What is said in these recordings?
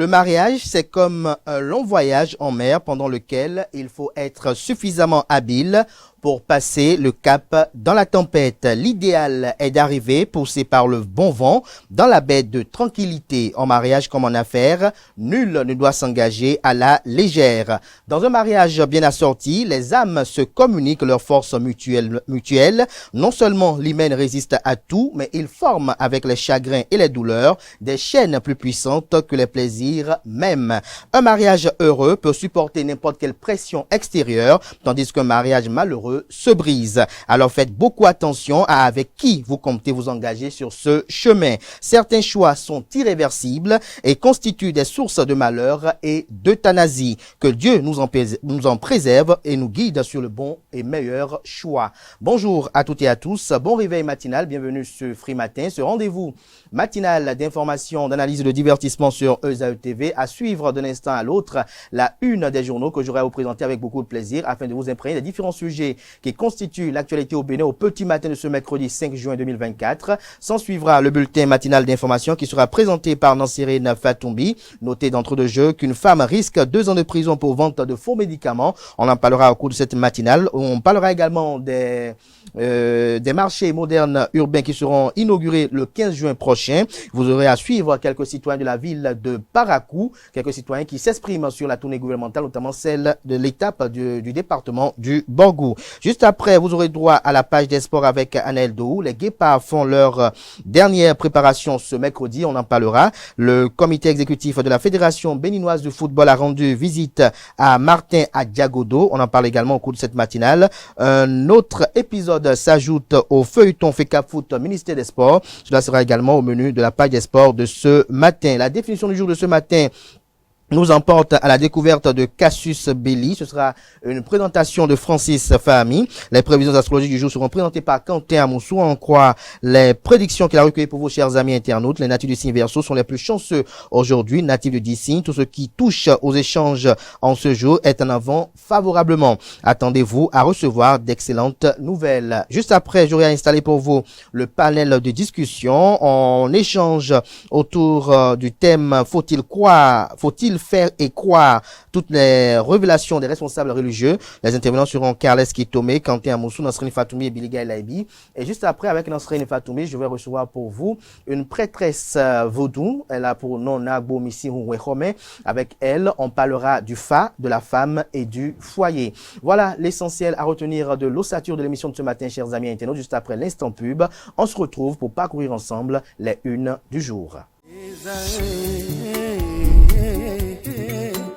Le mariage, c'est comme un long voyage en mer pendant lequel il faut être suffisamment habile pour passer le cap dans la tempête. L'idéal est d'arriver, poussé par le bon vent, dans la baie de tranquillité. En mariage comme en affaires, nul ne doit s'engager à la légère. Dans un mariage bien assorti, les âmes se communiquent leurs forces mutuelles. Non seulement l'hymen résiste à tout, mais il forme avec les chagrins et les douleurs des chaînes plus puissantes que les plaisirs même. Un mariage heureux peut supporter n'importe quelle pression extérieure, tandis qu'un mariage malheureux se brise. Alors faites beaucoup attention à avec qui vous comptez vous engager sur ce chemin. Certains choix sont irréversibles et constituent des sources de malheur et d'euthanasie. Que Dieu nous en préserve et nous guide sur le bon et meilleur choix. Bonjour à toutes et à tous, bon réveil matinal, bienvenue sur Free Matin, ce rendez-vous matinal d'information, d'analyse et de divertissement sur ESAE TV, à suivre d'un instant à l'autre la une des journaux que j'aurai à vous présenter avec beaucoup de plaisir afin de vous imprégner des différents sujets qui constituent l'actualité au Bénin au petit matin de ce mercredi 5 juin 2024. S'en suivra le bulletin matinal d'information qui sera présenté par Nansérine Fatoumbi. Notez d'entre deux jeux qu'une femme risque 2 ans de prison pour vente de faux médicaments. On en parlera au cours de cette matinale. On parlera également des marchés modernes urbains qui seront inaugurés le 15 juin prochain. Vous aurez à suivre quelques citoyens de la ville de Parakou, quelques citoyens qui s'expriment sur la tournée gouvernementale, notamment celle de l'étape du département du Borgou. Juste après, vous aurez droit à la page des sports avec Anaël Dohou. Les Guépards font leur dernière préparation ce mercredi, on en parlera. Le comité exécutif de la Fédération béninoise de football a rendu visite à Martin à Diagodo. On en parle également au cours de cette matinale. Un autre épisode s'ajoute au feuilleton FECA Foot ministère des Sports. Cela sera également au menu de la page des sports de ce matin. La définition du jour de ce matin nous emporte à la découverte de Cassius Belli. Ce sera une présentation de Francis Fahmi. Les prévisions astrologiques du jour seront présentées par Quentin Amoussou. On croit les prédictions qu'il a recueillies pour vos chers amis internautes. Les natifs du signe Verseau sont les plus chanceux aujourd'hui. Natifs de 10 signes, tout ce qui touche aux échanges en ce jour est en avant favorablement. Attendez-vous à recevoir d'excellentes nouvelles. Juste après, j'aurai installé pour vous le panel de discussion. On échange autour du thème faut-il faire et croire toutes les révélations des responsables religieux. Les intervenants seront Carles Kitome, Quentin Amoussou, Nansérine Fatoumbi et Biliga Elaibi. Et juste après, avec Nansérine Fatoumbi, je vais recevoir pour vous une prêtresse vaudou. Elle a pour nom Nagbo Missi Wechome. Avec elle, on parlera du fa, de la femme et du foyer. Voilà l'essentiel à retenir de l'ossature de l'émission de ce matin, chers amis internautes. Juste après l'instant pub, on se retrouve pour parcourir ensemble les unes du jour.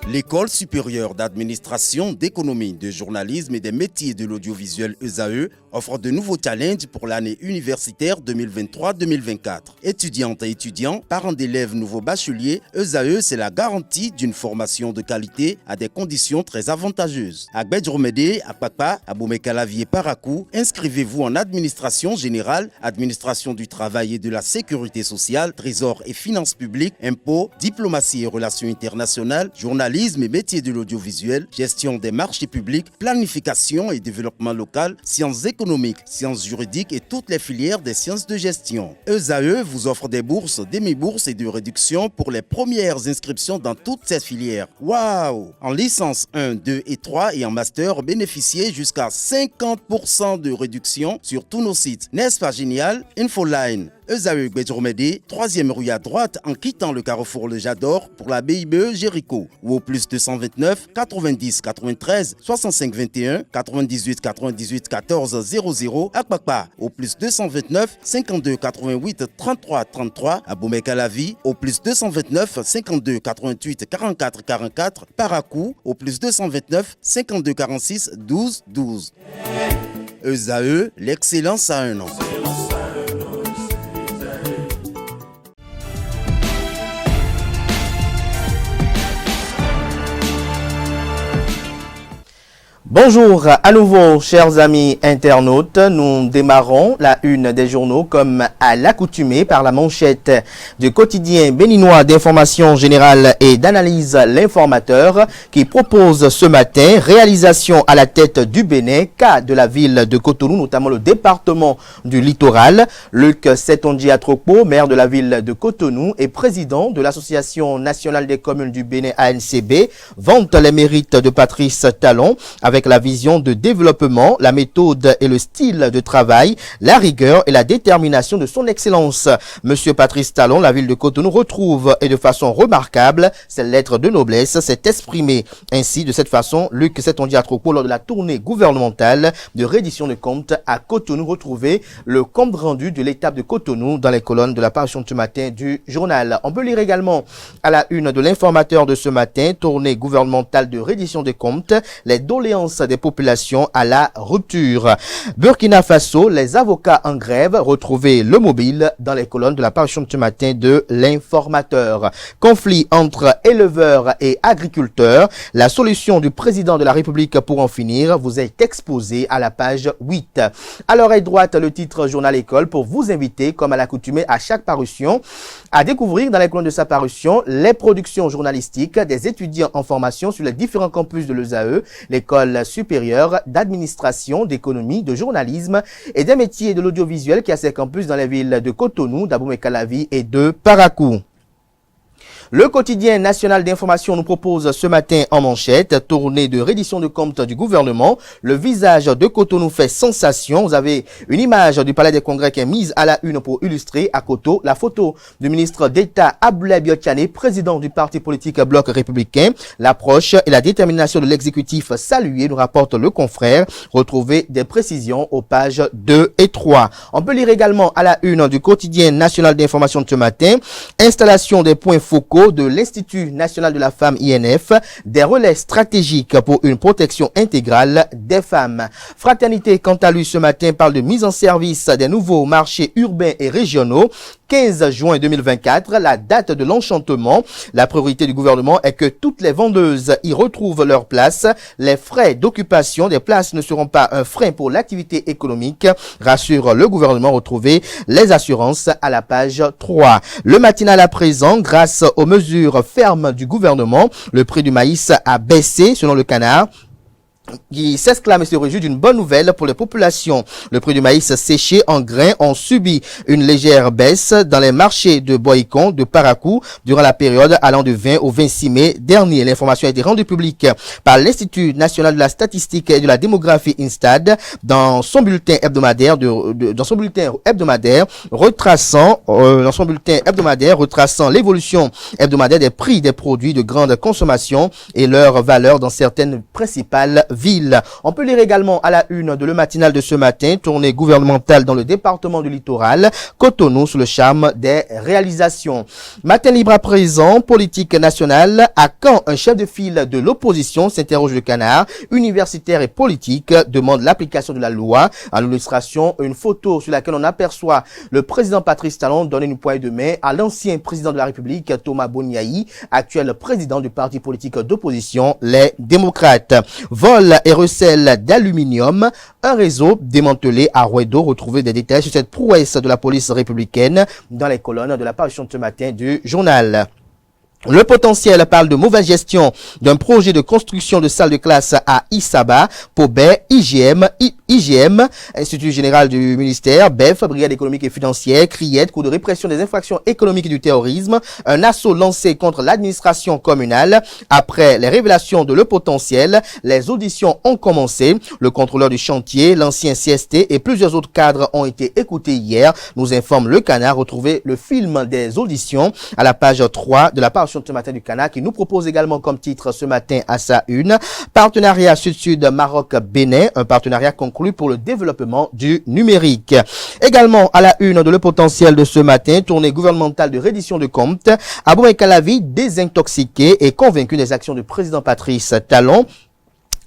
L'École supérieure d'administration, d'économie, de journalisme et des métiers de l'audiovisuel ESAE offre de nouveaux challenges pour l'année universitaire 2023-2024. Étudiantes et étudiants, parents d'élèves nouveaux bacheliers, ESAE, c'est la garantie d'une formation de qualité à des conditions très avantageuses. À Gbedjromede, à Papa, à Boumekalavi et Parakou, inscrivez-vous en administration générale, administration du travail et de la sécurité sociale, trésor et finances publiques, impôts, diplomatie et relations internationales, journalisme et métiers de l'audiovisuel, gestion des marchés publics, planification et développement local, sciences économiques, sciences juridiques et toutes les filières des sciences de gestion. ESAE vous offre des bourses, demi-bourses et de réductions pour les premières inscriptions dans toutes ces filières. Waouh! En licence 1, 2 et 3 et en master, bénéficiez jusqu'à 50% de réduction sur tous nos sites. N'est-ce pas génial? Infoline. ESAE Gbedjromede, 3e rue à droite en quittant le carrefour Le Jador pour la BIBE Jéricho ou au plus 229 90 93 65 21 98 98 14 00 à Kpakpa au plus 229 52 88 33 33 à Boumekalavi au plus 229 52 88 44 44 Parakou au plus 229 52 46 12 12. ESAE, l'excellence à un an. Bonjour à nouveau, chers amis internautes. Nous démarrons la une des journaux comme à l'accoutumée par la manchette du quotidien béninois d'information générale et d'analyse L'Informateur qui propose ce matin réalisation à la tête du Bénin, cas de la ville de Cotonou, notamment le département du littoral. Luc Setonji Atrokpo, maire de la ville de Cotonou et président de l'Association nationale des communes du Bénin ANCB, vante les mérites de Patrice Talon avec la vision de développement, la méthode et le style de travail, la rigueur et la détermination de son excellence. Monsieur Patrice Talon, la ville de Cotonou retrouve et de façon remarquable ses lettres de noblesse, s'est exprimé ainsi de cette façon Luc Setonji Atrokpo lors de la tournée gouvernementale de reddition de comptes à Cotonou. Retrouvez le compte rendu de l'étape de Cotonou dans les colonnes de la parution de ce matin du journal. On peut lire également à la une de l'Informateur de ce matin, tournée gouvernementale de reddition de comptes, les doléances des populations à la rupture. Burkina Faso, les avocats en grève, retrouvez le mobile dans les colonnes de la parution de ce matin de l'Informateur. Conflit entre éleveurs et agriculteurs, la solution du président de la République pour en finir vous est exposée à la page 8. À l'oreille droite, le titre Journal École pour vous inviter, comme à l'accoutumée à chaque parution, à découvrir dans les colonnes de sa parution les productions journalistiques des étudiants en formation sur les différents campus de l'ESAE, l'école supérieure d'administration, d'économie, de journalisme et des métiers de l'audiovisuel qui a ses campus dans les villes de Cotonou, d'Abomey-Calavi et de Parakou. Le quotidien national d'information nous propose ce matin en manchette, tournée de reddition de comptes du gouvernement. Le visage de Cotonou fait sensation. Vous avez une image du palais des congrès qui est mise à la une pour illustrer à Coto la photo du ministre d'État Aboulaye Biotchane, président du parti politique Bloc républicain. L'approche et la détermination de l'exécutif saluée, nous rapporte le confrère. Retrouvez des précisions aux pages 2 et 3. On peut lire également à la une du quotidien national d'information de ce matin, installation des points focaux de l'Institut national de la femme INF, des relais stratégiques pour une protection intégrale des femmes. Fraternité, quant à lui, ce matin, parle de mise en service des nouveaux marchés urbains et régionaux. 15 juin 2024, la date de l'enchantement. La priorité du gouvernement est que toutes les vendeuses y retrouvent leur place. Les frais d'occupation des places ne seront pas un frein pour l'activité économique, rassure le gouvernement. Retrouvez les assurances à la page 3. Le matinal à présent, grâce aux mesures fermes du gouvernement, le prix du maïs a baissé selon le Canard, qui s'exclame et se réjouit d'une bonne nouvelle pour les populations. Le prix du maïs séché en grains ont subi une légère baisse dans les marchés de Boïcon, de Parakou, durant la période allant du 20 au 26 mai dernier. L'information a été rendue publique par l'Institut national de la statistique et de la démographie INSTAD dans son bulletin hebdomadaire retraçant l'évolution hebdomadaire des prix des produits de grande consommation et leur valeur dans certaines principales ville. On peut lire également à la une de le matinal de ce matin, tournée gouvernementale dans le département du littoral, Cotonou sous le charme des réalisations. Matin libre à présent, politique nationale, à quand un chef de file de l'opposition, s'interroge le Canard, universitaire et politique, demande l'application de la loi. En illustration, une photo sur laquelle on aperçoit le président Patrice Talon donner une poignée de main à l'ancien président de la République, Thomas Boniaï, actuel président du parti politique d'opposition, les démocrates. Vol et recel d'aluminium, un réseau démantelé à Rouedo. Retrouvez des détails sur cette prouesse de la police républicaine dans les colonnes de la parution de ce matin du journal. Le potentiel parle de mauvaise gestion d'un projet de construction de salles de classe à Isaba, Pobet, IGM, Institut général du ministère, BEF, Brigade économique et financière, CRIET, cours de répression des infractions économiques et du terrorisme, un assaut lancé contre l'administration communale. Après les révélations de Le Potentiel, les auditions ont commencé. Le contrôleur du chantier, l'ancien CST et plusieurs autres cadres ont été écoutés hier, nous informe le Canard. Retrouvez le film des auditions à la page 3 de la page ce matin du Canard qui nous propose également comme titre ce matin à sa une, partenariat Sud-Sud Maroc-Bénin, un partenariat conclu pour le développement du numérique. Également à la une de Le Potentiel de ce matin, tournée gouvernementale de reddition de comptes, Abomey-Calavi désintoxiqué et convaincu des actions du président Patrice Talon.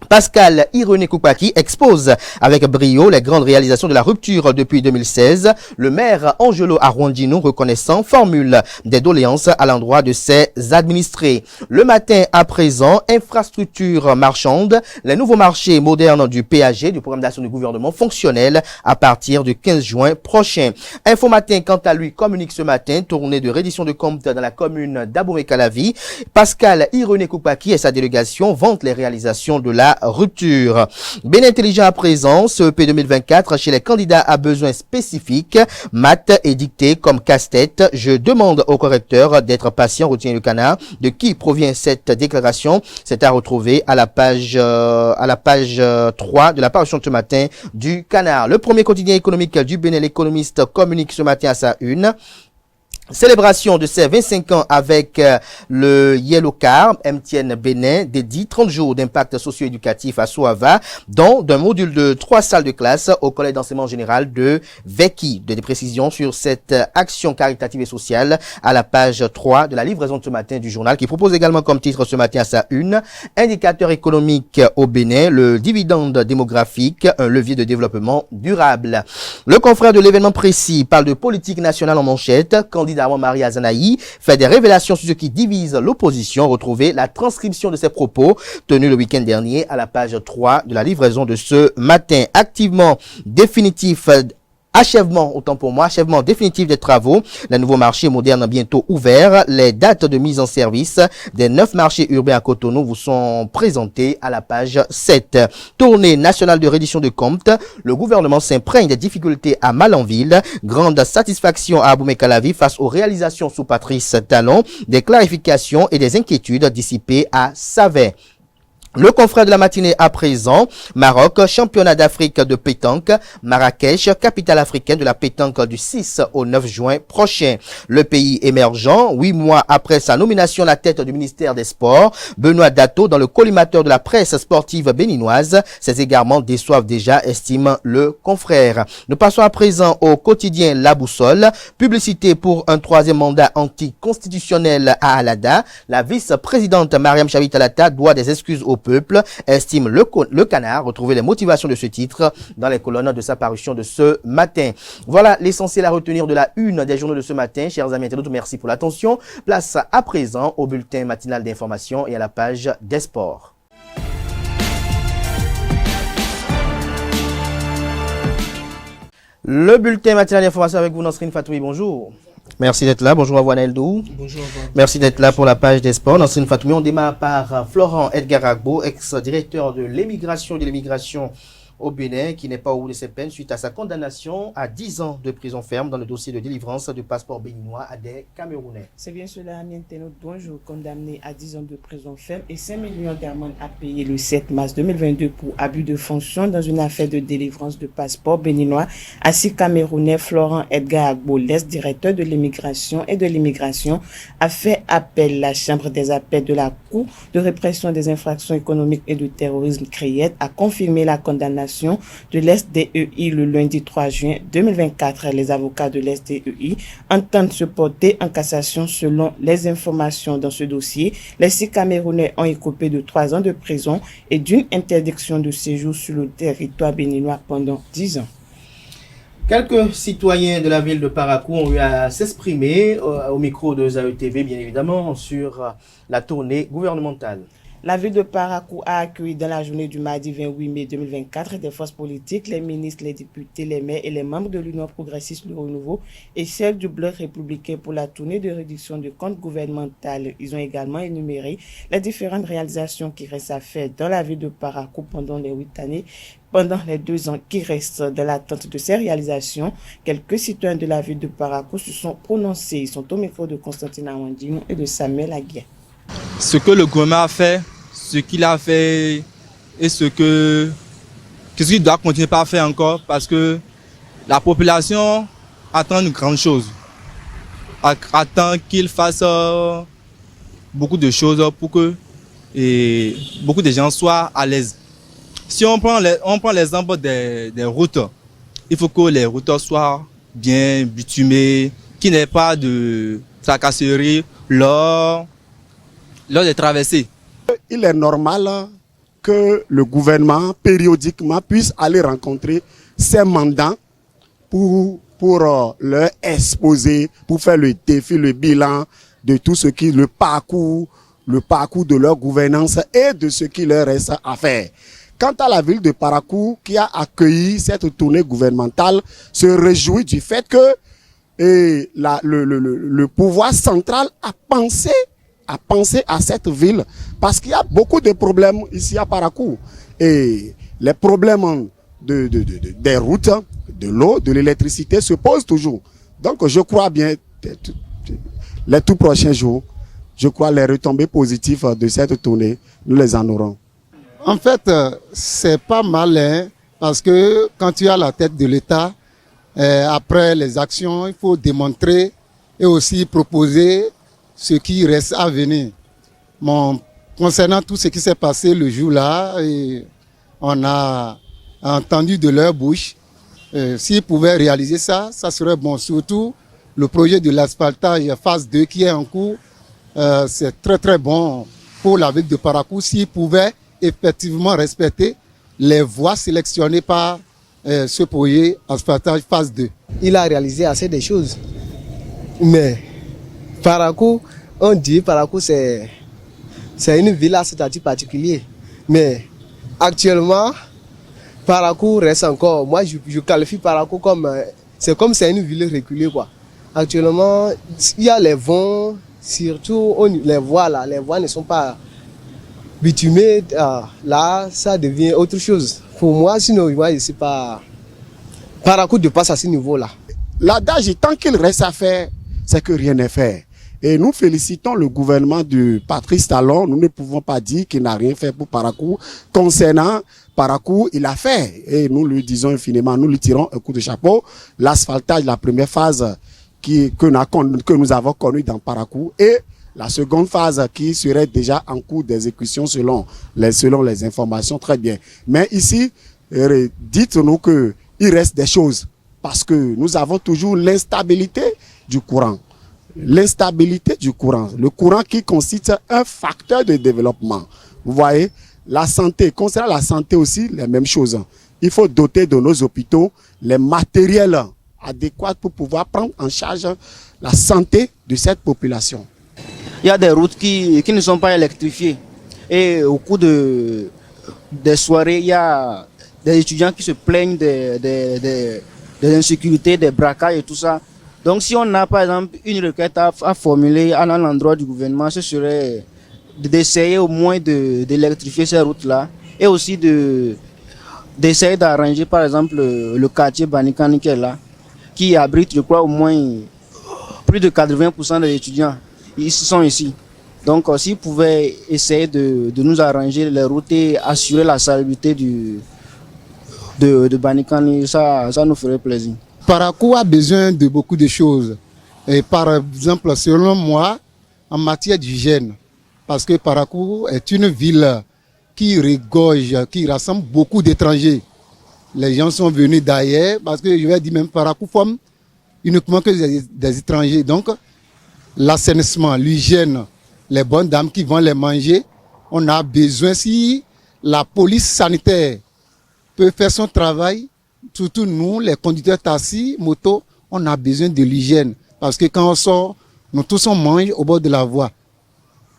Pascal Irené Koupaki expose avec brio les grandes réalisations de la rupture depuis 2016. Le maire Angelo Arwandino, reconnaissant, formule des doléances à l'endroit de ses administrés. Le matin à présent, infrastructure marchande, les nouveaux marchés modernes du PAG, du programme d'action du gouvernement fonctionnel à partir du 15 juin prochain. Info Matin, quant à lui, communique ce matin, tournée de reddition de comptes dans la commune d'Abomey-Calavi. Pascal Irené Koupaki et sa délégation vantent les réalisations de la rupture. Bien intelligent à présent, CEP 2024 chez les candidats à besoins spécifiques, maths et dictée comme casse-tête. Je demande au correcteur d'être patient, retient le canard. De qui provient cette déclaration? C'est à retrouver à la page 3 de la parution de ce matin du canard. Le premier quotidien économique du Bénin, l'économiste, communique ce matin à sa une. Célébration de ses 25 ans avec le Yellow Car, MTN Bénin, dédie 30 jours d'impact socio-éducatif à Soava, dont d'un module de 3 salles de classe au collège d'enseignement général de Veki. Des précisions sur cette action caritative et sociale à la page 3 de la livraison de ce matin du journal, qui propose également comme titre ce matin à sa une, indicateur économique au Bénin, le dividende démographique, un levier de développement durable. Le confrère de l'événement précis parle de politique nationale en manchette, candidat Marie Azanaï fait des révélations sur ce qui divise l'opposition. Retrouvez la transcription de ses propos tenus le week-end dernier à la page 3 de la livraison de ce matin. Activement définitif. Achèvement définitif des travaux. Les nouveaux marchés modernes bientôt ouverts. Les dates de mise en service des 9 marchés urbains à Cotonou vous sont présentées à la page 7. Tournée nationale de reddition de comptes. Le gouvernement s'imprègne des difficultés à Malanville. Grande satisfaction à Abomey-Calavi face aux réalisations sous Patrice Talon. Des clarifications et des inquiétudes dissipées à Savet. Le confrère de la matinée à présent, Maroc, championnat d'Afrique de pétanque, Marrakech, capitale africaine de la pétanque du 6 au 9 juin prochain. Le pays émergent, 8 mois après sa nomination à la tête du ministère des Sports, Benoît Dato, dans le collimateur de la presse sportive béninoise, ses égarements déçoivent déjà, estime le confrère. Nous passons à présent au quotidien La Boussole, publicité pour un 3e mandat anticonstitutionnel à Alada. La vice-présidente Mariam Chavit Alata doit des excuses au peuple, estime le canard. Retrouvez les motivations de ce titre dans les colonnes de sa parution de ce matin. Voilà l'essentiel à retenir de la une des journaux de ce matin. Chers amis internautes, merci pour l'attention. Place à présent au bulletin matinal d'information et à la page des sports. Le bulletin matinal d'information avec vous, Nasrine Fatoui, bonjour. Merci d'être là. Bonjour à Wanel Dou. Bonjour. Merci d'être là pour la page des sports. Nasrine Fatoumi, on démarre par Florent Edgar Agbo, ex-directeur de l'immigration et de l'immigration au Bénin, qui n'est pas au bout de ses peines suite à sa condamnation à 10 ans de prison ferme dans le dossier de délivrance du passeport béninois à des Camerounais. C'est bien cela, ami internaute. Bonjour, condamné à 10 ans de prison ferme et 5 millions d'amendes à payer le 7 mars 2022 pour abus de fonction dans une affaire de délivrance de passeport béninois à 6 Camerounais. Florent Edgar Agbo, l'ex-directeur de l'immigration et de l'immigration, a fait appel. La Chambre des appels de la Cour de répression des infractions économiques et de terrorisme CRIET a confirmé la condamnation de l'SDEI le lundi 3 juin 2024. Les avocats de l'SDEI entendent se porter en cassation. Selon les informations dans ce dossier, les 6 Camerounais ont écopé de 3 ans de prison et d'une interdiction de séjour sur le territoire béninois pendant 10 ans. Quelques citoyens de la ville de Parakou ont eu à s'exprimer au micro de ZAE TV, bien évidemment, sur la tournée gouvernementale. La ville de Parakou a accueilli dans la journée du mardi 28 mai 2024 des forces politiques, les ministres, les députés, les maires et les membres de l'Union progressiste Le Renouveau et celle du Bloc républicain pour la tournée de réduction de comptes gouvernementales. Ils ont également énuméré les différentes réalisations qui restent à faire dans la ville de Parakou pendant les 8 années. Pendant les 2 ans qui restent de l'attente de ces réalisations, quelques citoyens de la ville de Parakou se sont prononcés. Ils sont au micro de Constantine Awandino et de Samuel Aguirre. Ce que le gouvernement a fait, ce qu'il a fait et ce qu'il doit continuer à faire encore, parce que la population attend une grande chose, attend qu'il fasse beaucoup de choses pour que beaucoup de gens soient à l'aise. Si on prend l'exemple des routes, il faut que les routes soient bien bitumées, qu'il n'y ait pas de tracasserie lors des traversées. Il est normal que le gouvernement, périodiquement, puisse aller rencontrer ses mandants pour leur exposer, pour faire le défi, le bilan de tout ce qui, le parcours de leur gouvernance et de ce qui leur reste à faire. Quant à la ville de Parakou, qui a accueilli cette tournée gouvernementale, se réjouit du fait que le pouvoir central a pensé à cette ville, parce qu'il y a beaucoup de problèmes ici à Parakou. Et les problèmes des routes, de l'eau, de l'électricité se posent toujours. Donc je crois bien, les tout prochains jours, je crois les retombées positives de cette tournée, nous les en aurons. En fait, c'est pas malin, parce que quand tu es à la tête de l'État, après les actions, il faut démontrer et aussi proposer ce qui reste à venir. Bon, concernant tout ce qui s'est passé le jour-là, on a entendu de leur bouche, s'ils pouvaient réaliser ça, ça serait bon. Surtout le projet de l'asphaltage phase 2 qui est en cours, c'est très très bon pour la ville de Parakou s'ils pouvaient effectivement respecter les voies sélectionnées par ce projet asphaltage phase 2. Il a réalisé assez de choses. Mais Parakou, on dit Parakou c'est une ville à statut particulier. Mais actuellement, Parakou reste encore. Moi je qualifie Parakou comme c'est une ville reculée quoi. Actuellement, il y a les vents, surtout les voies là, les voies ne sont pas bitumées. Là, ça devient autre chose. Pour moi, sinon, moi, je ne sais pas. Parakou dépasse à ce niveau-là. L'adage, tant qu'il reste à faire, c'est que rien n'est fait. Et nous félicitons le gouvernement de Patrice Talon. Nous ne pouvons pas dire qu'il n'a rien fait pour Parakou. Concernant Parakou, il a fait. Et nous lui disons infiniment, nous lui tirons un coup de chapeau. L'asphaltage, la première phase que nous avons connue dans Parakou, et la seconde phase qui serait déjà en cours d'exécution selon les informations, très bien. Mais ici, dites-nous qu'il reste des choses, parce que nous avons toujours l'instabilité du courant. L'instabilité du courant. Le courant qui constitue un facteur de développement. Vous voyez, la santé, concernant la santé aussi, les mêmes choses. Il faut doter de nos hôpitaux les matériels adéquats pour pouvoir prendre en charge la santé de cette population. Il y a des routes qui ne sont pas électrifiées. Et au cours des soirées, il y a des étudiants qui se plaignent des insécurités, des braquages et tout ça. Donc si on a par exemple une requête à formuler à l'endroit du gouvernement, ce serait d'essayer au moins d'électrifier ces routes-là. Et aussi d'essayer d'arranger par exemple le quartier Banikani qui est là, qui abrite, je crois, au moins plus de 80% des étudiants. Ils sont ici. Donc, s'ils pouvaient essayer de nous arranger les routes et assurer la salubrité de Banikani, ça nous ferait plaisir. Parakou a besoin de beaucoup de choses. Et par exemple, selon moi, en matière d'hygiène, parce que Parakou est une ville qui regorge, qui rassemble beaucoup d'étrangers. Les gens sont venus d'ailleurs, parce que je vais dire même Parakou forme uniquement que des étrangers. Donc, l'assainissement, l'hygiène, les bonnes dames qui vont les manger, on a besoin, si la police sanitaire peut faire son travail, surtout nous, les conducteurs taxis, motos, on a besoin de l'hygiène. Parce que quand on sort, nous tous on mange au bord de la voie.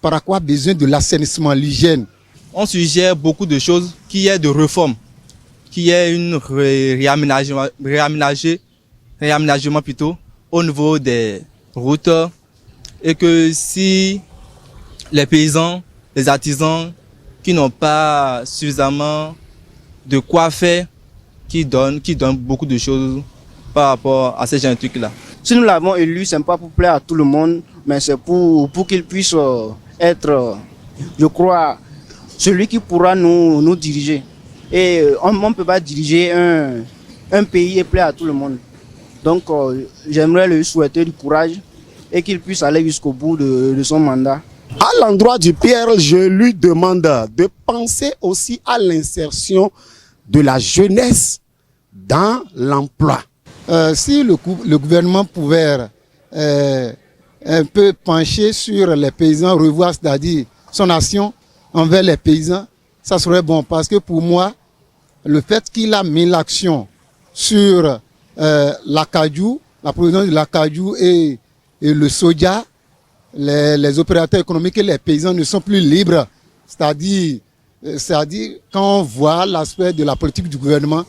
Parakou a besoin de l'assainissement, l'hygiène. On suggère beaucoup de choses, qu'il y ait de réformes, qu'il y ait un réaménagement plutôt au niveau des routes, et que si les paysans, les artisans qui n'ont pas suffisamment de quoi faire, qui donnent beaucoup de choses par rapport à ces gens de trucs-là. Si nous l'avons élu, ce n'est pas pour plaire à tout le monde, mais c'est pour qu'il puisse être, je crois, celui qui pourra nous diriger. Et on ne peut pas diriger un pays et plaire à tout le monde. Donc j'aimerais lui souhaiter du courage et qu'il puisse aller jusqu'au bout de son mandat. À l'endroit du Pierre, je lui demande de penser aussi à l'insertion de la jeunesse dans l'emploi. Si le gouvernement pouvait un peu pencher sur les paysans, revoir, c'est-à-dire son action envers les paysans, ça serait bon. Parce que pour moi, le fait qu'il a mis l'action sur l'acajou, la production de l'acajou et le soja, les opérateurs économiques et les paysans ne sont plus libres. C'est-à-dire quand on voit l'aspect de la politique du gouvernement,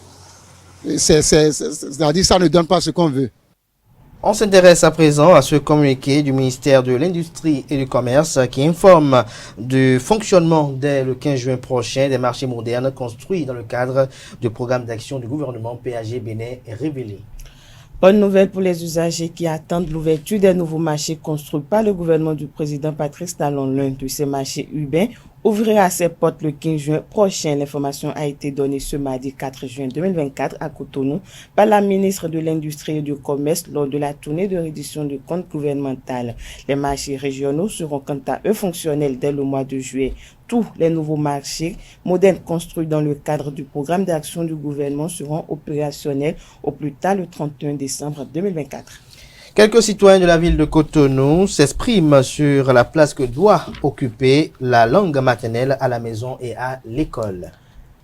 c'est-à-dire ça ne donne pas ce qu'on veut. On s'intéresse à présent à ce communiqué du ministère de l'Industrie et du Commerce qui informe du fonctionnement dès le 15 juin prochain des marchés modernes construits dans le cadre du programme d'action du gouvernement PAG Bénin révélé. Bonne nouvelle pour les usagers qui attendent l'ouverture des nouveaux marchés construits par le gouvernement du président Patrice Talon. L'un de ces marchés urbains ouvrira ses portes le 15 juin prochain. L'information a été donnée ce mardi 4 juin 2024 à Cotonou par la ministre de l'Industrie et du Commerce lors de la tournée de reddition de comptes gouvernemental. Les marchés régionaux seront quant à eux fonctionnels dès le mois de juillet. Tous les nouveaux marchés modernes construits dans le cadre du programme d'action du gouvernement seront opérationnels au plus tard le 31 décembre 2024. Quelques citoyens de la ville de Cotonou s'expriment sur la place que doit occuper la langue maternelle à la maison et à l'école.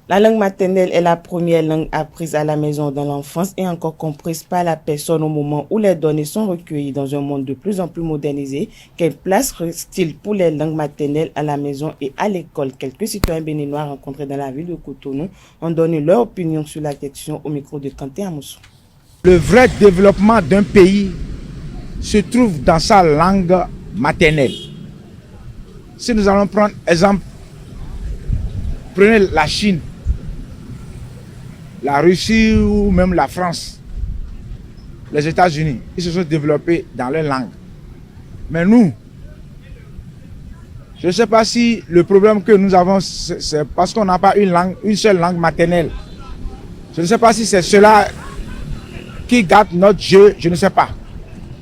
La langue maternelle est la première langue apprise à la maison dans l'enfance et encore comprise par la personne au moment où les données sont recueillies dans un monde de plus en plus modernisé. Quelle place reste-t-il pour les langues maternelles à la maison et à l'école? Quelques citoyens béninois rencontrés dans la ville de Cotonou ont donné leur opinion sur la question au micro de Kanté Amoussou. Le vrai développement d'un pays se trouve dans sa langue maternelle. Si nous allons prendre exemple, prenez la Chine, la Russie ou même la France, les États-Unis, ils se sont développés dans leur langue. Mais nous, je ne sais pas si le problème que nous avons, c'est parce qu'on n'a pas une seule langue maternelle. Je ne sais pas si c'est cela qui gâte notre jeu, je ne sais pas.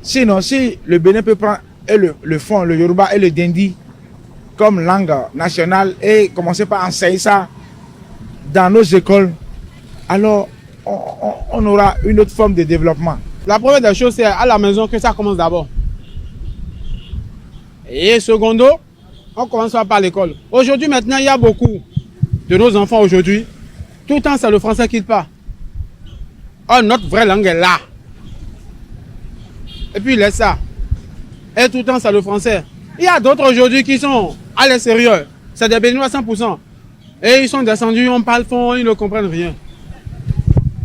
Sinon, si le Bénin peut prendre le fond, le Yoruba et le Dindi comme langue nationale et commencer par enseigner ça dans nos écoles, alors on aura une autre forme de développement. La première des choses, c'est à la maison que ça commence d'abord. Et secondo, on commence par l'école. Aujourd'hui, maintenant, il y a beaucoup de nos enfants aujourd'hui. Tout le temps, c'est le français qui parle. Oh, notre vraie langue est là. Et puis, il laisse ça. Et tout le temps, c'est le français. Il y a d'autres aujourd'hui qui sont à l'extérieur. C'est des Béninois 100%. Et ils sont descendus, on parle fond, ils ne comprennent rien.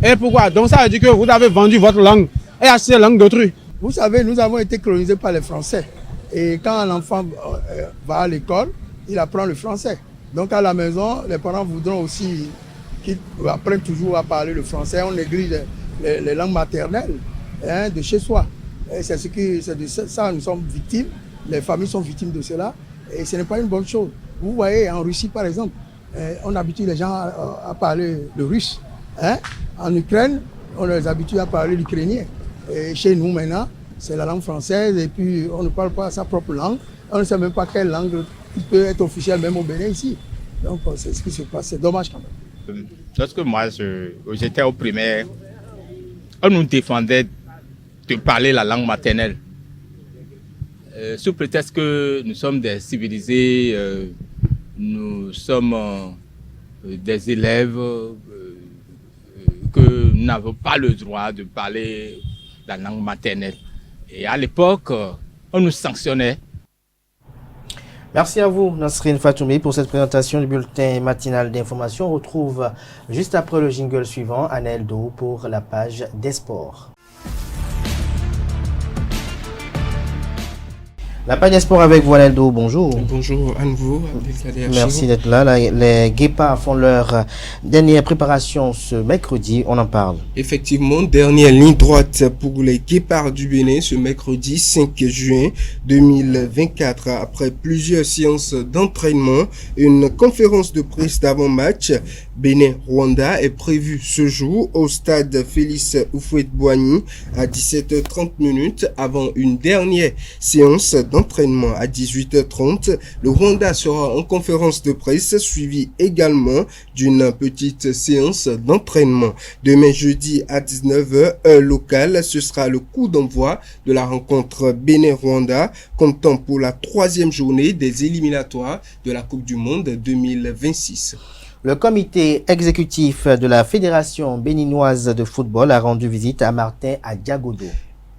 Et pourquoi? Donc ça veut dire que vous avez vendu votre langue et acheté la langue d'autrui. Vous savez, nous avons été colonisés par les Français. Et quand un enfant va à l'école, il apprend le français. Donc à la maison, les parents voudront aussi qu'ils apprennent toujours à parler le français. On néglige les langues maternelles de chez soi. Et c'est de ça nous sommes victimes. Les familles sont victimes de cela. Et ce n'est pas une bonne chose. Vous voyez, en Russie par exemple, on habitue les gens à parler le russe. En Ukraine, on les habitue à parler l'ukrainien. Et chez nous maintenant, c'est la langue française et puis on ne parle pas sa propre langue. On ne sait même pas quelle langue peut être officielle même au Bénin ici. Donc c'est ce qui se passe, c'est dommage quand même. Lorsque moi j'étais au primaire, on nous défendait de parler la langue maternelle. Sous prétexte que nous sommes des civilisés, nous sommes des élèves, que nous n'avons pas le droit de parler la langue maternelle. Et à l'époque, on nous sanctionnait. Merci à vous, Nasrine Fatoumi, pour cette présentation du bulletin matinal d'information. On retrouve juste après le jingle suivant, Anel Do pour la page des sports. La page des sports avec vous, Aneldo, bonjour. Bonjour à nouveau. Merci d'être là. Les Guépards font leur dernière préparation ce mercredi, on en parle. Effectivement, dernière ligne droite pour les Guépards du Bénin ce mercredi 5 juin 2024. Après plusieurs séances d'entraînement, une conférence de presse d'avant-match Bénin-Rwanda est prévue ce jour au stade Félix Houphouët-Boigny à 17h30 avant une dernière séance d'entraînement à 18h30. Le Rwanda sera en conférence de presse suivie également d'une petite séance d'entraînement. Demain jeudi à 19h, heure locale, ce sera le coup d'envoi de la rencontre Bénin-Rwanda, comptant pour la 3e journée des éliminatoires de la Coupe du Monde 2026. Le comité exécutif de la Fédération béninoise de football a rendu visite à Martin Adjagodo.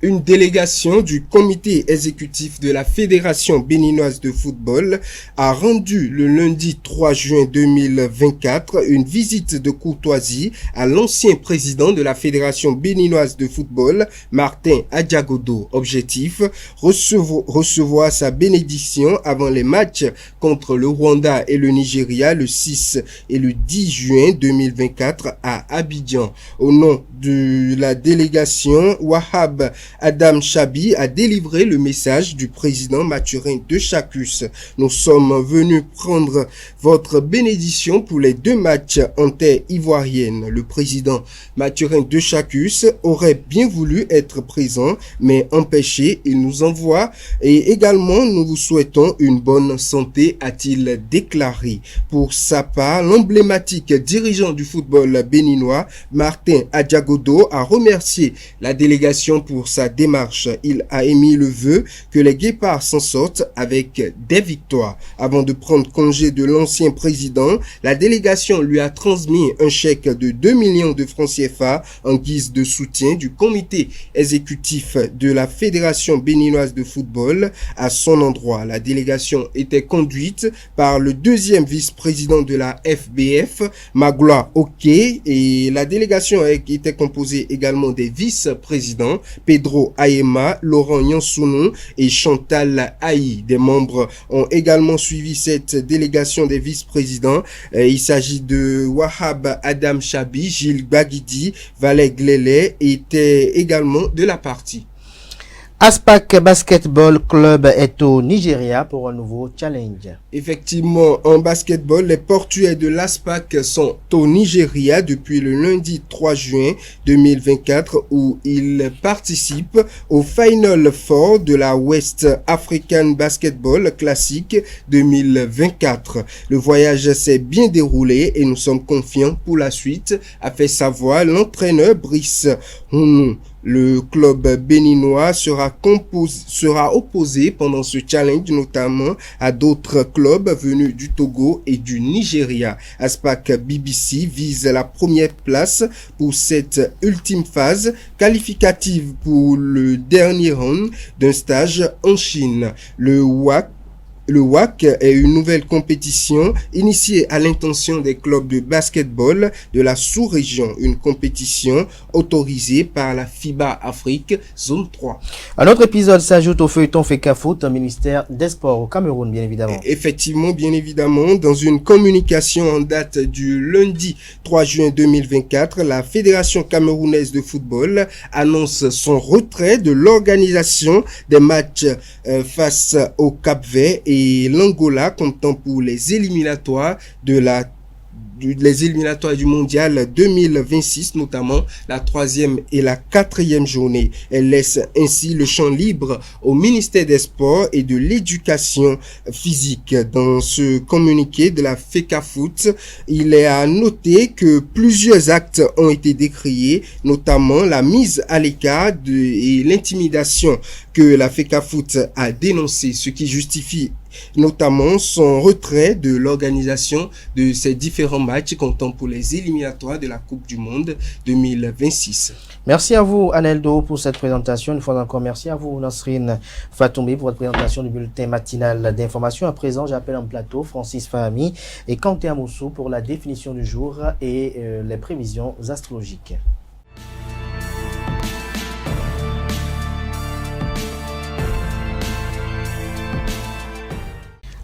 Une délégation du comité exécutif de la Fédération béninoise de football a rendu le lundi 3 juin 2024 une visite de courtoisie à l'ancien président de la Fédération béninoise de football, Martin Adjagodo. Objectif, recevoir sa bénédiction avant les matchs contre le Rwanda et le Nigeria le 6 et le 10 juin 2024 à Abidjan. Au nom de la délégation, Wahab Adam Chabi a délivré le message du président Mathurin de Chacus. Nous sommes venus prendre votre bénédiction pour les 2 matchs en terre ivoirienne. Le président Mathurin de Chacus aurait bien voulu être présent, mais empêché, il nous envoie et également nous vous souhaitons une bonne santé, a-t-il déclaré. Pour sa part, l'emblématique dirigeant du football béninois, Martin Adjagodo, a remercié la délégation pour sa démarche. Il a émis le vœu que les Guépards s'en sortent avec des victoires. Avant de prendre congé de l'ancien président, la délégation lui a transmis un chèque de 2 millions de francs CFA en guise de soutien du comité exécutif de la Fédération béninoise de football à son endroit. La délégation était conduite par le 2e vice-président de la FBF, Magloire Oké, et la délégation était composée également des vice-présidents Pedro Ayema, Laurent Yansounou et Chantal Aïe. Des membres ont également suivi cette délégation des vice-présidents. Il s'agit de Wahab Adam Chabi, Gilles Baguidi, Valais Glélé étaient également de la partie. Aspac Basketball Club est au Nigeria pour un nouveau challenge. Effectivement, en basketball, les portuaires de l'Aspac sont au Nigeria depuis le lundi 3 juin 2024 où ils participent au Final Four de la West African Basketball Classic 2024. Le voyage s'est bien déroulé et nous sommes confiants pour la suite, a fait savoir l'entraîneur Brice Hounou. Le club béninois sera opposé pendant ce challenge notamment à d'autres clubs venus du Togo et du Nigeria. Aspac BBC vise la première place pour cette ultime phase qualificative pour le dernier round d'un stage en Chine. Le WAC est une nouvelle compétition initiée à l'intention des clubs de basketball de la sous-région, une compétition autorisée par la FIBA Afrique Zone 3. Un autre épisode s'ajoute au feuilleton FECAFOOT, un ministère des Sports au Cameroun, bien évidemment. Effectivement, bien évidemment, dans une communication en date du lundi 3 juin 2024, la Fédération camerounaise de football annonce son retrait de l'organisation des matchs face au Cap-Vert et l'Angola, comptant pour les éliminatoires du mondial 2026, notamment la 3e et la 4e journée. Elle laisse ainsi le champ libre au ministère des Sports et de l'Éducation physique. Dans ce communiqué de la FECAFOOT, il est à noter que plusieurs actes ont été décriés, notamment la mise à l'écart et l'intimidation que la FECAFOOT a dénoncé, ce qui justifie notamment son retrait de l'organisation de ces différents matchs comptant pour les éliminatoires de la Coupe du Monde 2026. Merci à vous, Aneldo, pour cette présentation. Une fois encore, merci à vous, Nasrine Fatoumbi, pour votre présentation du bulletin matinal d'information. À présent, j'appelle en plateau Francis Fahami et Kanté Amoussou pour la définition du jour et les prévisions astrologiques.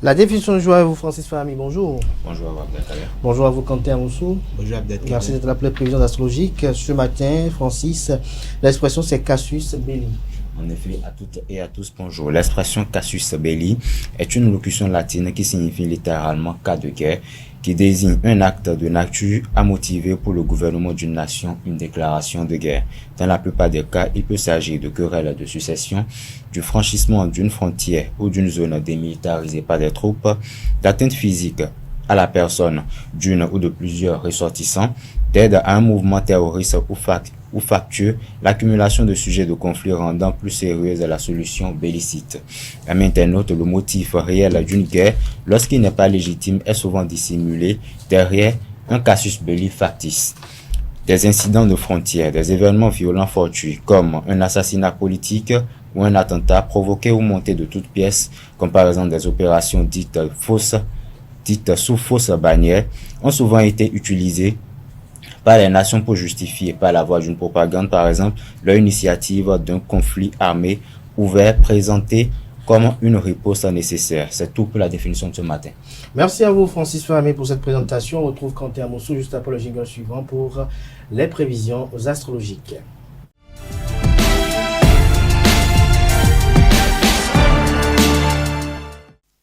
La définition du jour à vous, Francis Fahami, bonjour. Bonjour à vous, Abdelkader. Bonjour à vous, Kanté Amoussou. Bonjour, Abdelkader. Merci d'être là pour les prévisions astrologiques. Ce matin, Francis, l'expression c'est Casus Belli. En effet, à toutes et à tous, bonjour. L'expression Casus Belli est une locution latine qui signifie littéralement cas de guerre, qui désigne un acte de nature à motiver pour le gouvernement d'une nation une déclaration de guerre. Dans la plupart des cas, il peut s'agir de querelles de succession, du franchissement d'une frontière ou d'une zone démilitarisée par des troupes, d'atteinte physique à la personne d'une ou de plusieurs ressortissants, d'aide à un mouvement terroriste ou factieux, l'accumulation de sujets de conflit rendant plus sérieuse la solution bellicite. Amis internautes, le motif réel d'une guerre, lorsqu'il n'est pas légitime, est souvent dissimulé derrière un casus belli factice. Des incidents de frontières, des événements violents fortuits comme un assassinat politique ou un attentat provoqué ou monté de toutes pièces, comme par exemple des opérations dites sous fausse bannière, ont souvent été utilisés par les nations pour justifier par la voie d'une propagande, par exemple, leur initiative d'un conflit armé ouvert présenté comme une riposte nécessaire. C'est tout pour la définition de ce matin. Merci à vous, Francis Famé, pour cette présentation. On retrouve Quentin Amoussou juste après le jingle suivant pour les prévisions astrologiques.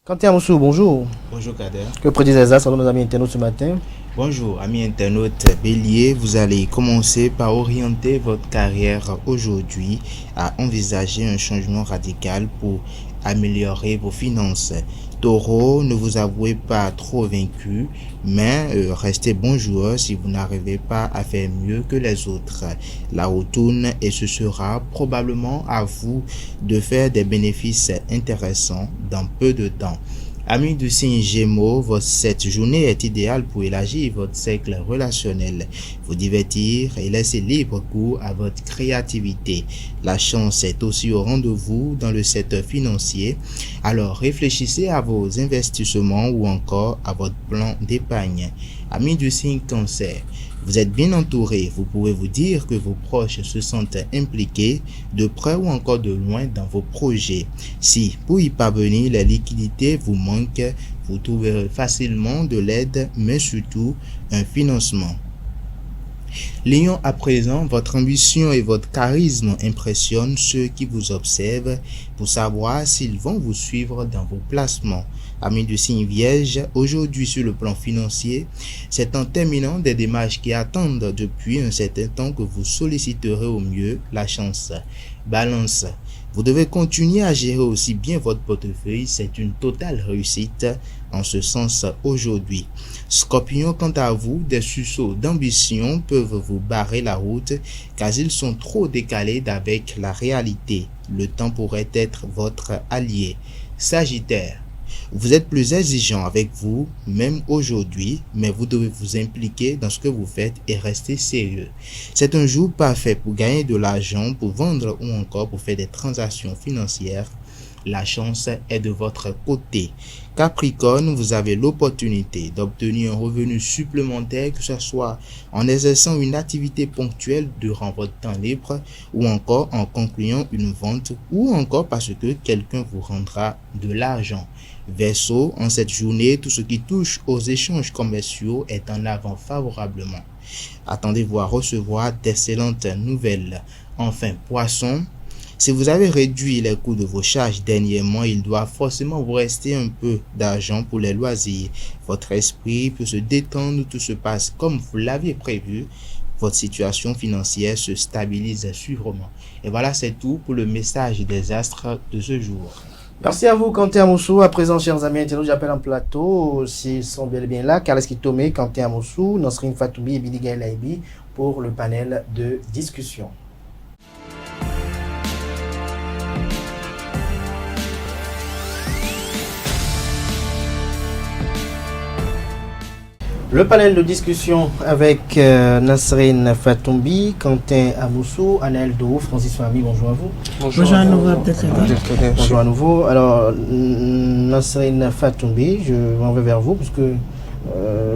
Quentin Amoussou, bonjour. Bonjour Kader. Que prédisent les astres à nos amis internautes ce matin? Bonjour amis internautes. Bélier, vous allez commencer par orienter votre carrière aujourd'hui à envisager un changement radical pour améliorer vos finances. Taureau, ne vous avouez pas trop vaincu, mais restez bon joueur si vous n'arrivez pas à faire mieux que les autres. La roue tourne et ce sera probablement à vous de faire des bénéfices intéressants dans peu de temps. Amis du signe Gémeaux, cette journée est idéale pour élargir votre cercle relationnel, vous divertir et laisser libre cours à votre créativité. La chance est aussi au rendez-vous dans le secteur financier, alors réfléchissez à vos investissements ou encore à votre plan d'épargne. Amis du signe Cancer, vous êtes bien entouré, vous pouvez vous dire que vos proches se sentent impliqués de près ou encore de loin dans vos projets. Si, pour y parvenir, les liquidités vous manquent, vous trouverez facilement de l'aide, mais surtout un financement. Lion, à présent, votre ambition et votre charisme impressionnent ceux qui vous observent pour savoir s'ils vont vous suivre dans vos placements. Amis du signe Vierge, aujourd'hui sur le plan financier, c'est en terminant des démarches qui attendent depuis un certain temps que vous solliciterez au mieux la chance. Balance, vous devez continuer à gérer aussi bien votre portefeuille, c'est une totale réussite en ce sens aujourd'hui. Scorpion, quant à vous, des sursauts d'ambition peuvent vous barrer la route car ils sont trop décalés d'avec la réalité. Le temps pourrait être votre allié. Sagittaire, vous êtes plus exigeant avec vous, même aujourd'hui, mais vous devez vous impliquer dans ce que vous faites et rester sérieux. C'est un jour parfait pour gagner de l'argent, pour vendre ou encore pour faire des transactions financières. La chance est de votre côté. Capricorne, vous avez l'opportunité d'obtenir un revenu supplémentaire, que ce soit en exerçant une activité ponctuelle durant votre temps libre ou encore en concluant une vente ou encore parce que quelqu'un vous rendra de l'argent. Verseau, en cette journée, tout ce qui touche aux échanges commerciaux est en avant favorablement. Attendez-vous à recevoir d'excellentes nouvelles. Enfin, Poisson, si vous avez réduit les coûts de vos charges dernièrement, il doit forcément vous rester un peu d'argent pour les loisirs. Votre esprit peut se détendre, tout se passe comme vous l'aviez prévu. Votre situation financière se stabilise sûrement. Et voilà, c'est tout pour le message des astres de ce jour. Merci à vous, Quentin Amoussou. À présent, chers amis internautes, j'appelle en plateau, s'ils sont bel et bien là, Carles Kitomé, Quentin Amoussou, Nasrin Fatoubi et Billy Gaël pour le panel de discussion. Le panel de discussion avec Nasrin Fatoumbi, Quentin Amoussou, Anaël Dou, Francis Fami, bonjour à vous. Bonjour à nouveau, bonjour à nouveau. Alors, Nasrin Fatoumbi, je m'en vais vers vous, parce que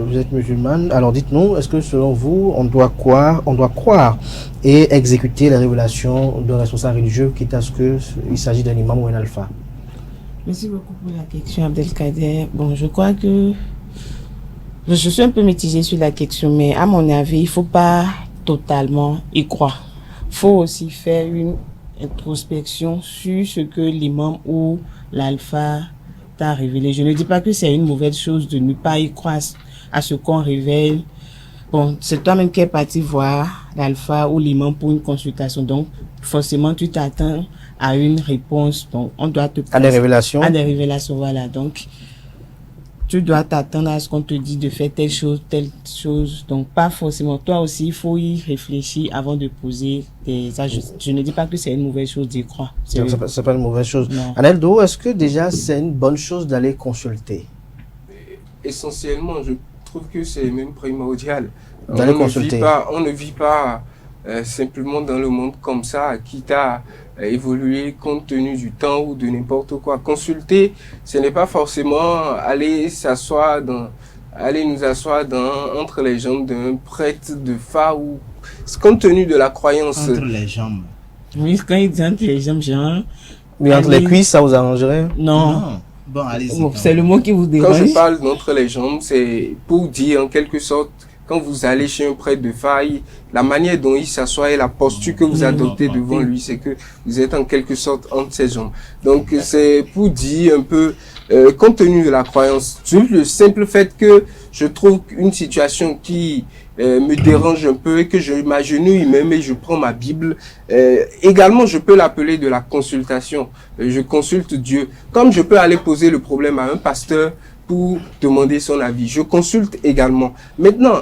vous êtes musulmane. Alors, dites-nous, est-ce que selon vous, on doit croire et exécuter les révélations d'un responsable religieux, quitte à ce qu'il s'agit d'un imam ou un alpha? Merci beaucoup pour la question, Abdelkader. Bon, je crois que je suis un peu mitigée sur la question, mais à mon avis, il ne faut pas totalement y croire. Il faut aussi faire une introspection sur ce que l'imam ou l'alpha t'a révélé. Je ne dis pas que c'est une mauvaise chose de ne pas y croire à ce qu'on révèle. Bon, c'est toi-même qui es parti voir l'alpha ou l'imam pour une consultation. Donc, forcément, tu t'attends à une réponse. Donc, on doit te... À des révélations. À des révélations, voilà. Donc, tu dois t'attendre à ce qu'on te dise de faire telle chose. Donc, pas forcément. Toi aussi, il faut y réfléchir avant de poser des actes. Je ne dis pas que c'est une mauvaise chose d'y croire. C'est pas une mauvaise chose. Non. Aneldo, est-ce que déjà c'est une bonne chose d'aller consulter? Essentiellement, je trouve que c'est même primordial. D'aller consulter. On ne vit pas simplement dans le monde comme ça, quitte à évoluer compte tenu du temps ou de n'importe quoi. Consulter, ce n'est pas forcément aller nous asseoir entre les jambes d'un prêtre de Fa ou compte tenu de la croyance. Entre les jambes. Oui, quand il dit entre les jambes, genre. Mais entre les cuisses, ça vous arrangerait? Non. Bon, allez-y. C'est le mot qui vous dérange. Quand je parle d'entre les jambes, c'est pour dire en quelque sorte, quand vous allez chez un prêtre de faille, la manière dont il s'assoit et la posture que vous adoptez devant lui, c'est que vous êtes en quelque sorte entre ses jambes. Donc c'est pour dire un peu, compte tenu de la croyance, le simple fait que je trouve une situation qui me dérange un peu et que je m'agenouille même et je prends ma Bible. Également, je peux l'appeler de la consultation. Je consulte Dieu. Comme je peux aller poser le problème à un pasteur pour demander son avis. Je consulte également. Maintenant,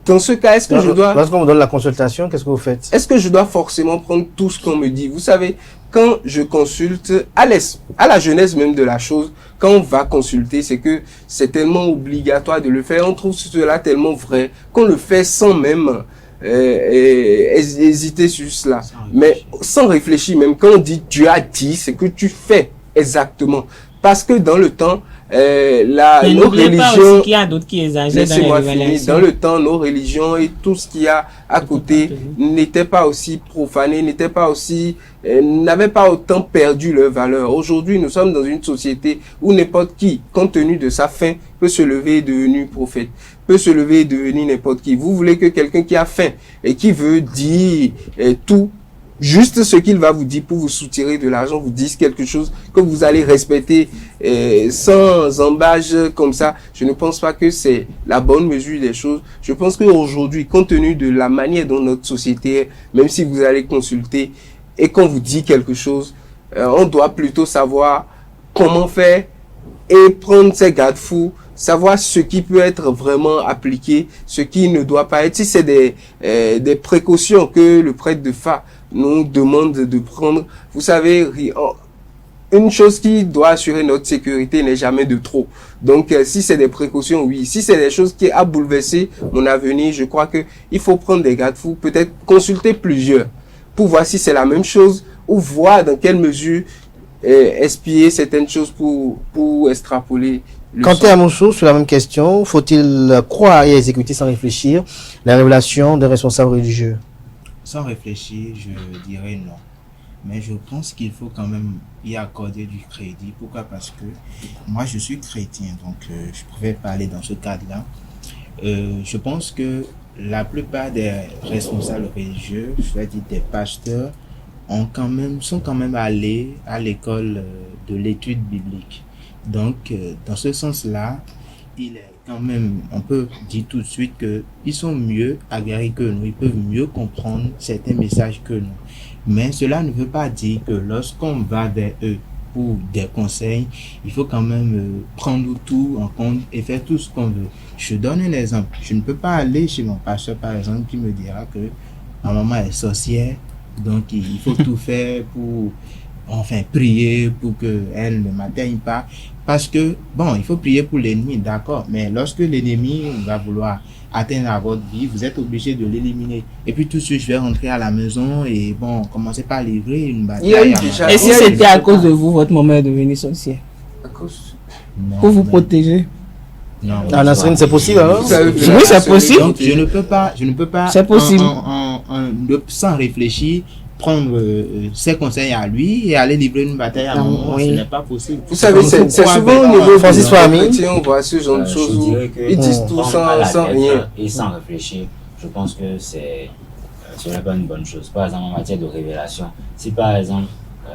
dans ce cas, est-ce que je dois... Lorsqu'on vous donne la consultation, qu'est-ce que vous faites? Est-ce que je dois forcément prendre tout ce qu'on me dit? Vous savez, quand je consulte, à la genèse même de la chose, quand on va consulter, c'est que c'est tellement obligatoire de le faire. On trouve cela tellement vrai qu'on le fait sans même hésiter sur cela. Mais sans réfléchir, même quand on dit Dieu a dit, c'est que tu fais exactement. Parce que dans le temps, nos religions, qu'il y a d'autres qui exagèrent dans laissez-moi finir, dans le temps, nos religions et tout ce qu'il y a à côté n'étaient pas aussi profanés, n'avaient pas autant perdu leur valeur. Aujourd'hui, nous sommes dans une société où n'importe qui, compte tenu de sa faim, peut se lever et devenir prophète, peut se lever et devenir n'importe qui. Vous voulez que quelqu'un qui a faim et qui veut dire tout, juste ce qu'il va vous dire pour vous soutirer de l'argent, vous dise quelque chose que vous allez respecter sans embâche comme ça. Je ne pense pas que c'est la bonne mesure des choses. Je pense qu'aujourd'hui, compte tenu de la manière dont notre société est, même si vous allez consulter et qu'on vous dit quelque chose, on doit plutôt savoir comment faire et prendre ses garde-fous, savoir ce qui peut être vraiment appliqué, ce qui ne doit pas être. Si c'est des précautions que le prêtre de Fa nous demande de prendre, vous savez, une chose qui doit assurer notre sécurité n'est jamais de trop. Donc, si c'est des précautions, oui. Si c'est des choses qui a bouleversé mon avenir, je crois que il faut prendre des garde-fous, peut-être consulter plusieurs pour voir si c'est la même chose ou voir dans quelle mesure espier certaines choses pour extrapoler. Quant à Moussou, sur la même question, faut-il croire et exécuter sans réfléchir la révélation d'un responsable religieux? Sans réfléchir, je dirais non. Mais je pense qu'il faut quand même y accorder du crédit. Pourquoi? Parce que moi, je suis chrétien, donc je pouvais parler dans ce cadre-là. Je pense que la plupart des responsables religieux, je vais dire des pasteurs, sont quand même allés à l'école de l'étude biblique. Donc, dans ce sens-là, il est quand même, on peut dire tout de suite qu'ils sont mieux aguerris que nous, ils peuvent mieux comprendre certains messages que nous. Mais cela ne veut pas dire que lorsqu'on va vers eux pour des conseils, il faut quand même prendre tout en compte et faire tout ce qu'on veut. Je donne un exemple. Je ne peux pas aller chez mon pasteur, par exemple, qui me dira que ma maman est sorcière, donc il faut tout faire pour, prier pour qu'elle ne m'atteigne pas. Parce que, il faut prier pour l'ennemi, d'accord, mais lorsque l'ennemi va vouloir atteindre votre vie, vous êtes obligé de l'éliminer. Et puis tout de suite, je vais rentrer à la maison et commencer par livrer une bataille. Et si c'était à cause de vous, votre maman est devenue sorcière? À cause? Pour vous protéger? Non. Nasrine, c'est possible alors? Oui, c'est possible. Donc, je ne peux pas, c'est possible. Sans réfléchir, prendre ses conseils à lui et aller livrer une bataille à mon moment, ce n'est pas possible. Vous savez, c'est souvent au niveau Francis Famille, on voit ce genre de choses où ils disent tout sans rien. Et sans réfléchir, je pense que ce n'est pas une bonne chose. Par exemple, en matière de révélation, si par exemple,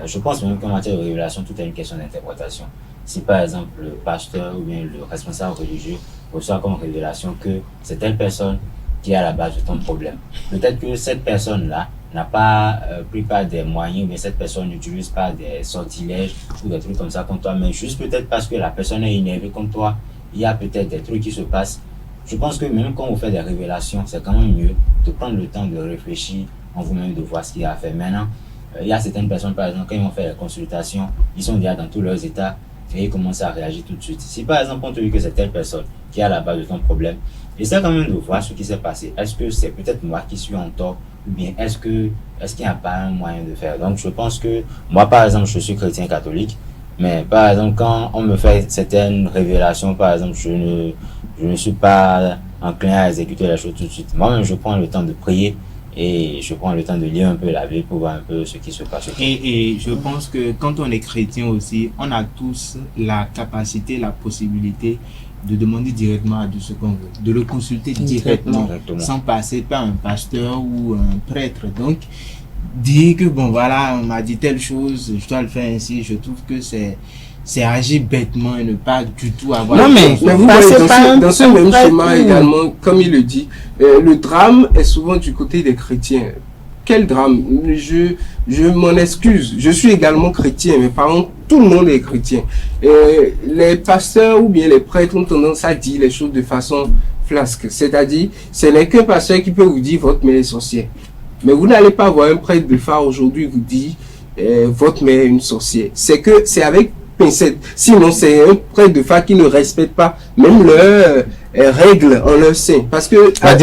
je pense même qu'en matière de révélation, tout est une question d'interprétation. Si par exemple, le pasteur ou bien le responsable religieux reçoit comme révélation que c'est telle personne qui est à la base de ton problème, peut-être que cette personne-là n'a pas pris pas des moyens, mais cette personne n'utilise pas des sortilèges ou des trucs comme ça contre toi, mais juste peut-être parce que la personne est énervée contre toi, il y a peut-être des trucs qui se passent. Je pense que même quand vous faites des révélations, c'est quand même mieux de prendre le temps de réfléchir en vous-même, de voir ce qu'il y a à faire. Maintenant, il y a certaines personnes, par exemple, quand ils vont faire des consultations, ils sont déjà dans tous leurs états et ils commencent à réagir tout de suite. Si par exemple, on te dit que c'est telle personne qui est à la base de ton problème, essaie quand même de voir ce qui s'est passé. Est-ce que c'est peut-être moi qui suis en tort ou bien est-ce qu'il n'y a pas un moyen de faire? Donc je pense que moi, par exemple, je suis chrétien catholique, mais par exemple, quand on me fait certaines révélations, par exemple, je ne suis pas enclin à exécuter la chose tout de suite. Moi-même, je prends le temps de prier et je prends le temps de lire un peu la Bible pour voir un peu ce qui se passe. Et je pense que quand on est chrétien aussi, on a tous la capacité, la possibilité de demander directement à Dieu ce qu'on veut, de le consulter directement, sans passer par un pasteur ou un prêtre. Donc, dire que bon voilà, on m'a dit telle chose, je dois le faire ainsi, je trouve que c'est agir bêtement et ne pas du tout avoir... Non mais vous voyez, dans ce même schéma également, comme il le dit, le drame est souvent du côté des chrétiens. Quel drame? Je m'en excuse. Je suis également chrétien, mais par contre, tout le monde est chrétien. Les pasteurs ou bien les prêtres ont tendance à dire les choses de façon flasque. C'est-à-dire, ce n'est qu'un pasteur qui peut vous dire votre mère est sorcière. Mais vous n'allez pas voir un prêtre de phare aujourd'hui vous dire votre mère est une sorcière. C'est avec pincette. Sinon, c'est un prêtre de phare qui ne respecte pas même leurs règles en leur sein. Parce que la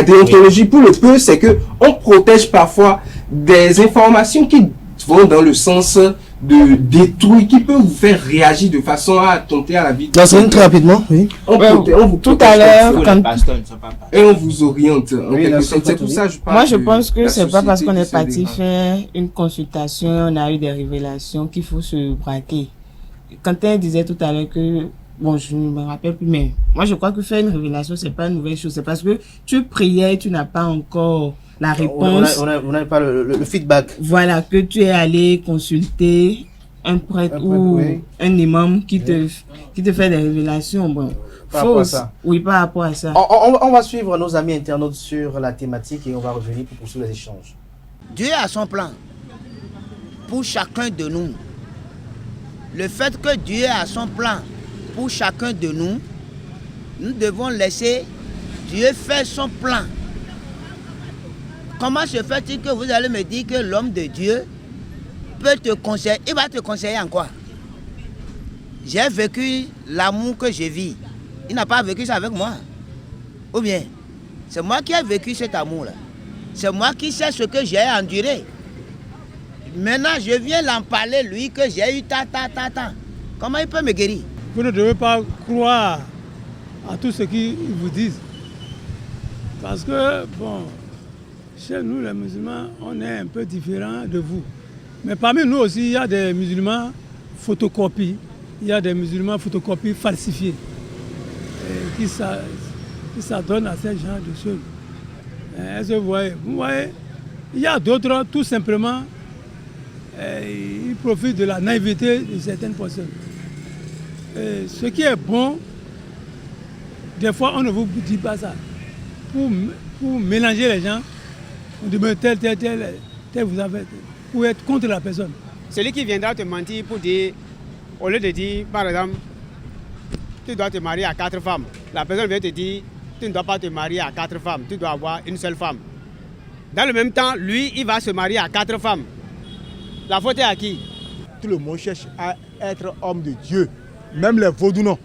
déontologie pour le peu, c'est que on protège parfois des informations qui vont dans le sens de détruire, qui peut vous faire réagir de façon à attenter à la vie. Très rapidement, oui. On vous tout à l'heure, et on vous oriente. C'est pour ça que je parle. Moi, je pense que c'est pas parce qu'on est parti faire une consultation, on a eu des révélations qu'il faut se braquer. Quentin disait tout à l'heure que, bon, je ne me rappelle plus, mais moi, je crois que faire une révélation, c'est pas une nouvelle chose. C'est parce que tu priais, tu n'as pas encore la réponse. On n'a pas le feedback. Voilà, que tu es allé consulter un prêtre ou un imam qui te fait des révélations. Bon, oui, par rapport à ça. On va suivre nos amis internautes sur la thématique et on va revenir pour poursuivre les échanges. Dieu a son plan pour chacun de nous. Le fait que Dieu a son plan pour chacun de nous, nous devons laisser Dieu faire son plan. Comment se fait-il que vous allez me dire que l'homme de Dieu peut te conseiller? Il va te conseiller en quoi? J'ai vécu l'amour que je vis. Il n'a pas vécu ça avec moi. Ou bien, c'est moi qui ai vécu cet amour-là. C'est moi qui sais ce que j'ai enduré. Maintenant, je viens l'en parler, lui, que j'ai eu tant. Comment il peut me guérir? Vous ne devez pas croire à tout ce qu'ils vous disent. Parce que, bon, chez nous, les musulmans, on est un peu différents de vous. Mais parmi nous aussi, il y a des musulmans photocopies. Il y a des musulmans photocopies falsifiés. Qui s'adonnent à ce genre de choses. Est-ce que vous voyez? Il y a d'autres, tout simplement, ils profitent de la naïveté de certaines personnes. Ce qui est bon, des fois on ne vous dit pas ça. Pour mélanger les gens, on dit tel, vous avez, pour être contre la personne. Celui qui viendra te mentir pour dire, au lieu de dire, par exemple, tu dois te marier à 4 femmes. La personne vient te dire, tu ne dois pas te marier à 4 femmes, tu dois avoir une seule femme. Dans le même temps, lui, il va se marier à 4 femmes. La faute est à qui? Tout le monde cherche à être homme de Dieu. Même les vaudounos.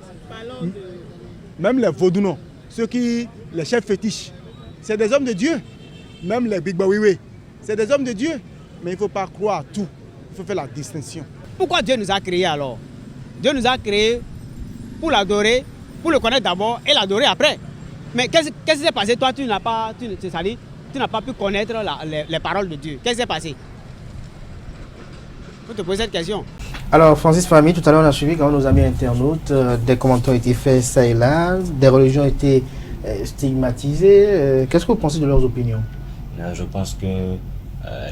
Même les vaudounos. Les chefs fétiches. C'est des hommes de Dieu. Même les Big Bawiwe. C'est des hommes de Dieu. Mais il ne faut pas croire à tout. Il faut faire la distinction. Pourquoi Dieu nous a créés alors? Dieu nous a créés pour l'adorer, pour le connaître d'abord et l'adorer après. Mais qu'est-ce qui s'est passé? Toi, tu n'as pas pu connaître les paroles de Dieu. Qu'est-ce qui s'est passé? Il faut te poser cette question. Alors, Francis Fami, tout à l'heure, on a suivi quand nos amis internautes, des commentaires ont été faits ça et là, des religions ont été stigmatisées. Qu'est-ce que vous pensez de leurs opinions? Je pense que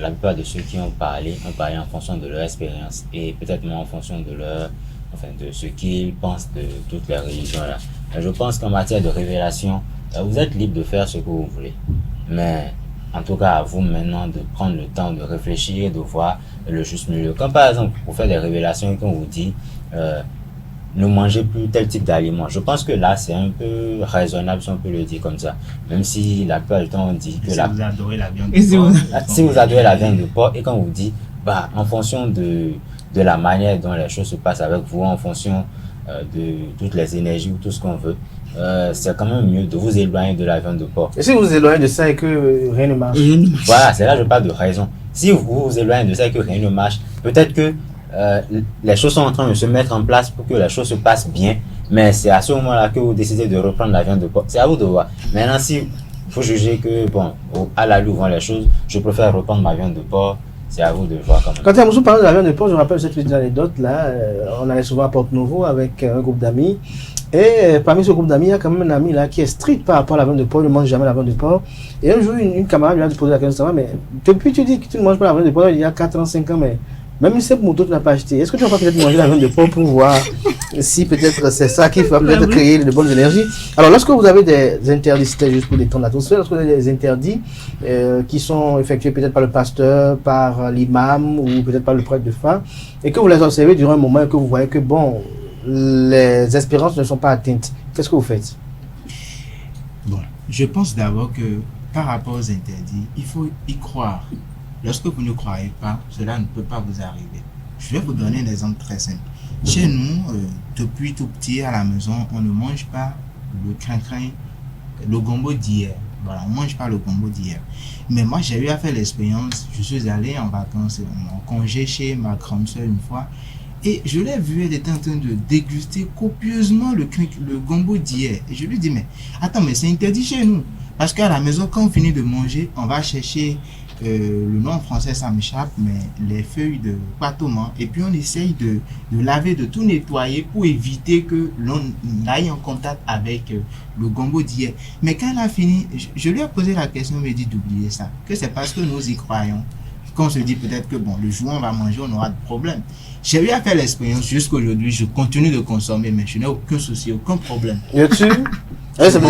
la plupart de ceux qui ont parlé en fonction de leur expérience et peut-être moins en fonction de de ce qu'ils pensent de toutes les religions-là. Je pense qu'en matière de révélation, vous êtes libre de faire ce que vous voulez. Mais en tout cas à vous maintenant de prendre le temps de réfléchir et de voir le juste milieu. Comme par exemple, pour faire des révélations et qu'on vous dit ne mangez plus tel type d'aliment. Je pense que là, c'est un peu raisonnable si on peut le dire comme ça. Même si la plupart du temps, on dit que Si vous adorez la viande de si porc, si vous adorez la viande de porc et qu'on vous dit, bah, en fonction de la manière dont les choses se passent avec vous, en fonction de toutes les énergies ou tout ce qu'on veut, c'est quand même mieux de vous éloigner de la viande de porc. Et si vous vous éloignez de ça et que rien ne marche? Voilà, c'est là que je parle de raison. Si vous vous éloignez de ça et que rien ne marche, peut-être que les choses sont en train de se mettre en place pour que les choses se passent bien, mais c'est à ce moment-là que vous décidez de reprendre la viande de porc. C'est à vous de voir. Maintenant, si vous jugez que, bon, à la loupe vont les choses, je préfère reprendre ma viande de porc, c'est à vous de voir quand même. Quand tu as parlé de la viande de porc, je me rappelle cette petite anecdote là. On allait souvent à Porte-Nouveau avec un groupe d'amis. Et parmi ce groupe d'amis, il y a quand même un ami là qui est strict par rapport à la viande de porc, il ne mange jamais la viande de porc. Et un jour, une camarade lui a posé la question, mais depuis tu dis que tu ne manges pas la viande de porc, il y a 4 ans, 5 ans, mais même si cette moto tu n'as pas acheté, est-ce que tu vas pas peut-être manger la viande de porc pour voir si peut-être c'est ça qui va peut-être créer de bonnes énergies? Alors lorsque vous avez des interdits, c'était juste pour détendre l'atmosphère, lorsque vous avez des interdits qui sont effectués peut-être par le pasteur, par l'imam ou peut-être par le prêtre de foi, et que vous les observez durant un moment et que vous voyez que bon, les espérances ne sont pas atteintes, qu'est-ce que vous faites? Bon, je pense d'abord que par rapport aux interdits, il faut y croire. Lorsque vous ne croyez pas, cela ne peut pas vous arriver. Je vais vous donner un exemple très simple. Chez nous, depuis tout petit à la maison, on ne mange pas le crin-crin, le gombo d'hier. Voilà, on ne mange pas le gombo d'hier. Mais moi, j'ai eu à faire l'expérience. Je suis allé en vacances, en congé chez ma grande soeur une fois. Et je l'ai vu, elle était en train de déguster copieusement le gombo d'hier. Et je lui dis, mais attends, mais c'est interdit chez nous. Parce qu'à la maison, quand on finit de manger, on va chercher, le nom français ça m'échappe, mais les feuilles de patoma. Et puis on essaye de laver, de tout nettoyer pour éviter que l'on aille en contact avec le gombo d'hier. Mais quand elle a fini, je lui ai posé la question, elle m'a dit d'oublier ça. Que c'est parce que nous y croyons. Qu'on se dit peut-être que bon, le jour où on va manger, on aura de problème. J'ai eu à faire l'expérience jusqu'aujourd'hui, je continue de consommer, mais je n'ai aucun souci, aucun problème. C'est bon.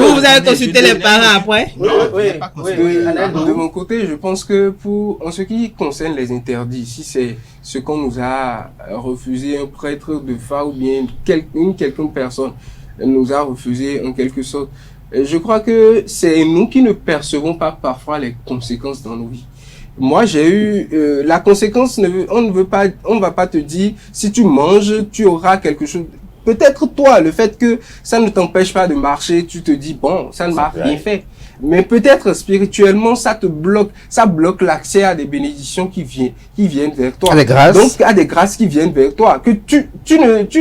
Vous avez consulté les parents après? Oui. De mon côté, je pense que en ce qui concerne les interdits, si c'est ce qu'on nous a refusé, un prêtre de foi ou bien une quelconque personne nous a refusé en quelque sorte, je crois que c'est nous qui ne percevons pas parfois les conséquences dans nos vies. Moi, j'ai eu la conséquence. On va pas te dire si tu manges, tu auras quelque chose. Peut-être toi, le fait que ça ne t'empêche pas de marcher, tu te dis bon, ça ne m'a rien fait. Mais peut-être spirituellement, ça bloque l'accès à des bénédictions qui viennent vers toi. À des grâces. Donc, à des grâces qui viennent vers toi. Que tu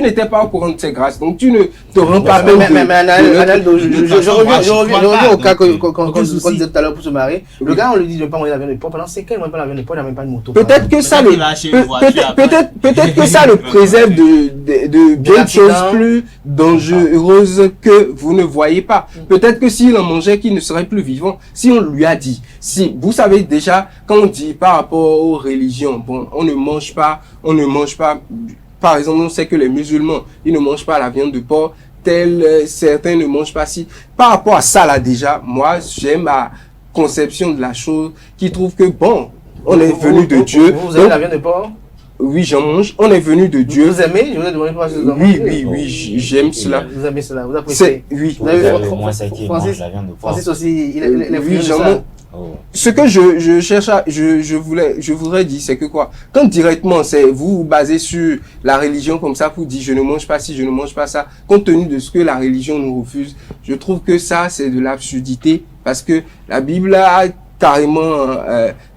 n'étais pas au courant de ces grâces. Donc, tu ne te rends pas compte. Mais je reviens au cas qu'on disait tout à l'heure pour se marier. Le gars, on lui dit de ne pas manger la viande de porc. Pendant 5 ans, il ne mange pas la viande de porc, il n'a même pas de moto. Peut-être que ça le préserve de bien de choses plus dangereuses que vous ne voyez pas. Peut-être que s'il en mangeait, qu'il ne serait plus vivant. Si on lui a dit, si vous savez déjà, quand on dit par rapport aux religions, bon, on ne mange pas, par exemple, on sait que les musulmans, ils ne mangent pas la viande de porc, certains ne mangent pas si. Par rapport à ça là déjà, moi, j'ai ma conception de la chose qui trouve que bon, on est venu de Dieu. Vous aimez la viande de porc? Oui, j'en mange. On est venu de Dieu. Vous aimez? Je vous ai demandé pourquoi vous aimez. Oui, j'aime cela. Vous aimez cela? Vous appréciez? Oui. Vous avez moins ça qui mange la viande de porc. Francis aussi, il est oui, j'en mange. Ce que je cherche je voudrais dire, c'est que quoi? Quand directement, c'est vous vous basez sur la religion comme ça pour dire je ne mange pas ci, je ne mange pas ça, compte tenu de ce que la religion nous refuse, je trouve que ça, c'est de l'absurdité parce que la Bible a carrément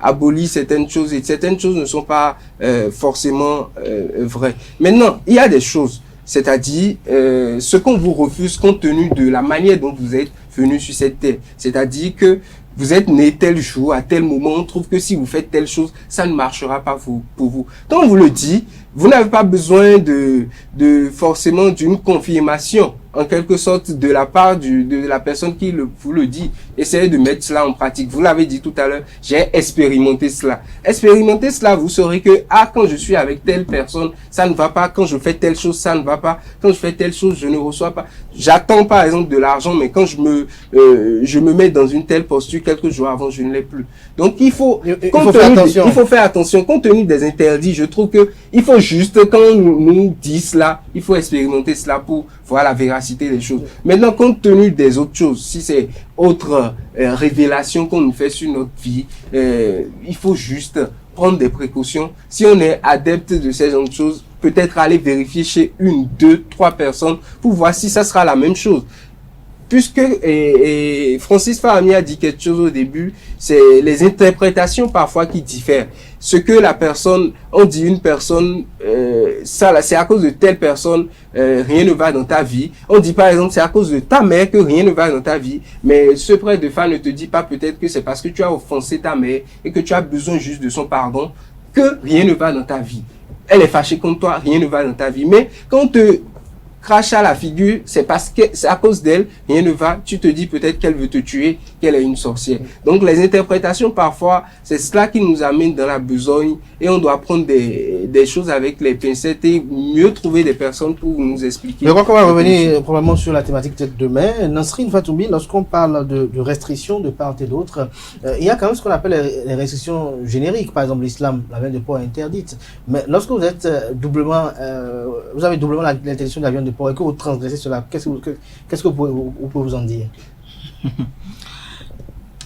abolit certaines choses et certaines choses ne sont pas forcément vraies. Maintenant, il y a des choses, c'est-à-dire ce qu'on vous refuse compte tenu de la manière dont vous êtes venu sur cette terre. C'est-à-dire que vous êtes né tel jour, à tel moment, on trouve que si vous faites telle chose, ça ne marchera pas pour vous. Quand on vous le dit, vous n'avez pas besoin de forcément d'une confirmation en quelque sorte, de la part de la personne qui vous le dit. Essayez de mettre cela en pratique. Vous l'avez dit tout à l'heure, j'ai expérimenté cela. Expérimentez cela, vous saurez que, quand je suis avec telle personne, ça ne va pas. Quand je fais telle chose, ça ne va pas. Quand je fais telle chose, je ne reçois pas. J'attends par exemple de l'argent, mais quand je me mets dans une telle posture, quelques jours avant, je ne l'ai plus. Donc il faut faire attention. Compte tenu des interdits, je trouve que il faut juste, quand on nous dit cela, il faut expérimenter cela pour voir la véracité des choses. Maintenant, compte tenu des autres choses, si c'est autre révélation qu'on nous fait sur notre vie, il faut juste prendre des précautions. Si on est adepte de ces genre de choses, peut-être aller vérifier chez 1, 2, 3 personnes pour voir si ça sera la même chose. Puisque Francis Fahmy a dit quelque chose au début, c'est les interprétations parfois qui diffèrent. Ce que la personne, on dit une personne, ça là, c'est à cause de telle personne, rien ne va dans ta vie. On dit par exemple, c'est à cause de ta mère que rien ne va dans ta vie. Mais ce prêtre de foi ne te dit pas peut-être que c'est parce que tu as offensé ta mère et que tu as besoin juste de son pardon que rien ne va dans ta vie. Elle est fâchée contre toi, rien ne va dans ta vie. Mais quand on te crache à la figure, c'est parce que c'est à cause d'elle, rien ne va, tu te dis peut-être qu'elle veut te tuer, qu'elle est une sorcière. Donc les interprétations parfois, c'est cela qui nous amène dans la besogne et on doit prendre des choses avec les pincettes et mieux trouver des personnes pour nous expliquer. Je crois qu'on va revenir probablement sur la thématique peut-être demain. Nasrine Fatoubi, lorsqu'on parle de restrictions de part et d'autre, il y a quand même ce qu'on appelle les restrictions génériques. Par exemple, l'islam, la viande de porc est interdite. Mais lorsque vous êtes vous avez doublement l'interdiction de la viande de porc et que vous transgressez cela, qu'est-ce que vous pouvez vous en dire?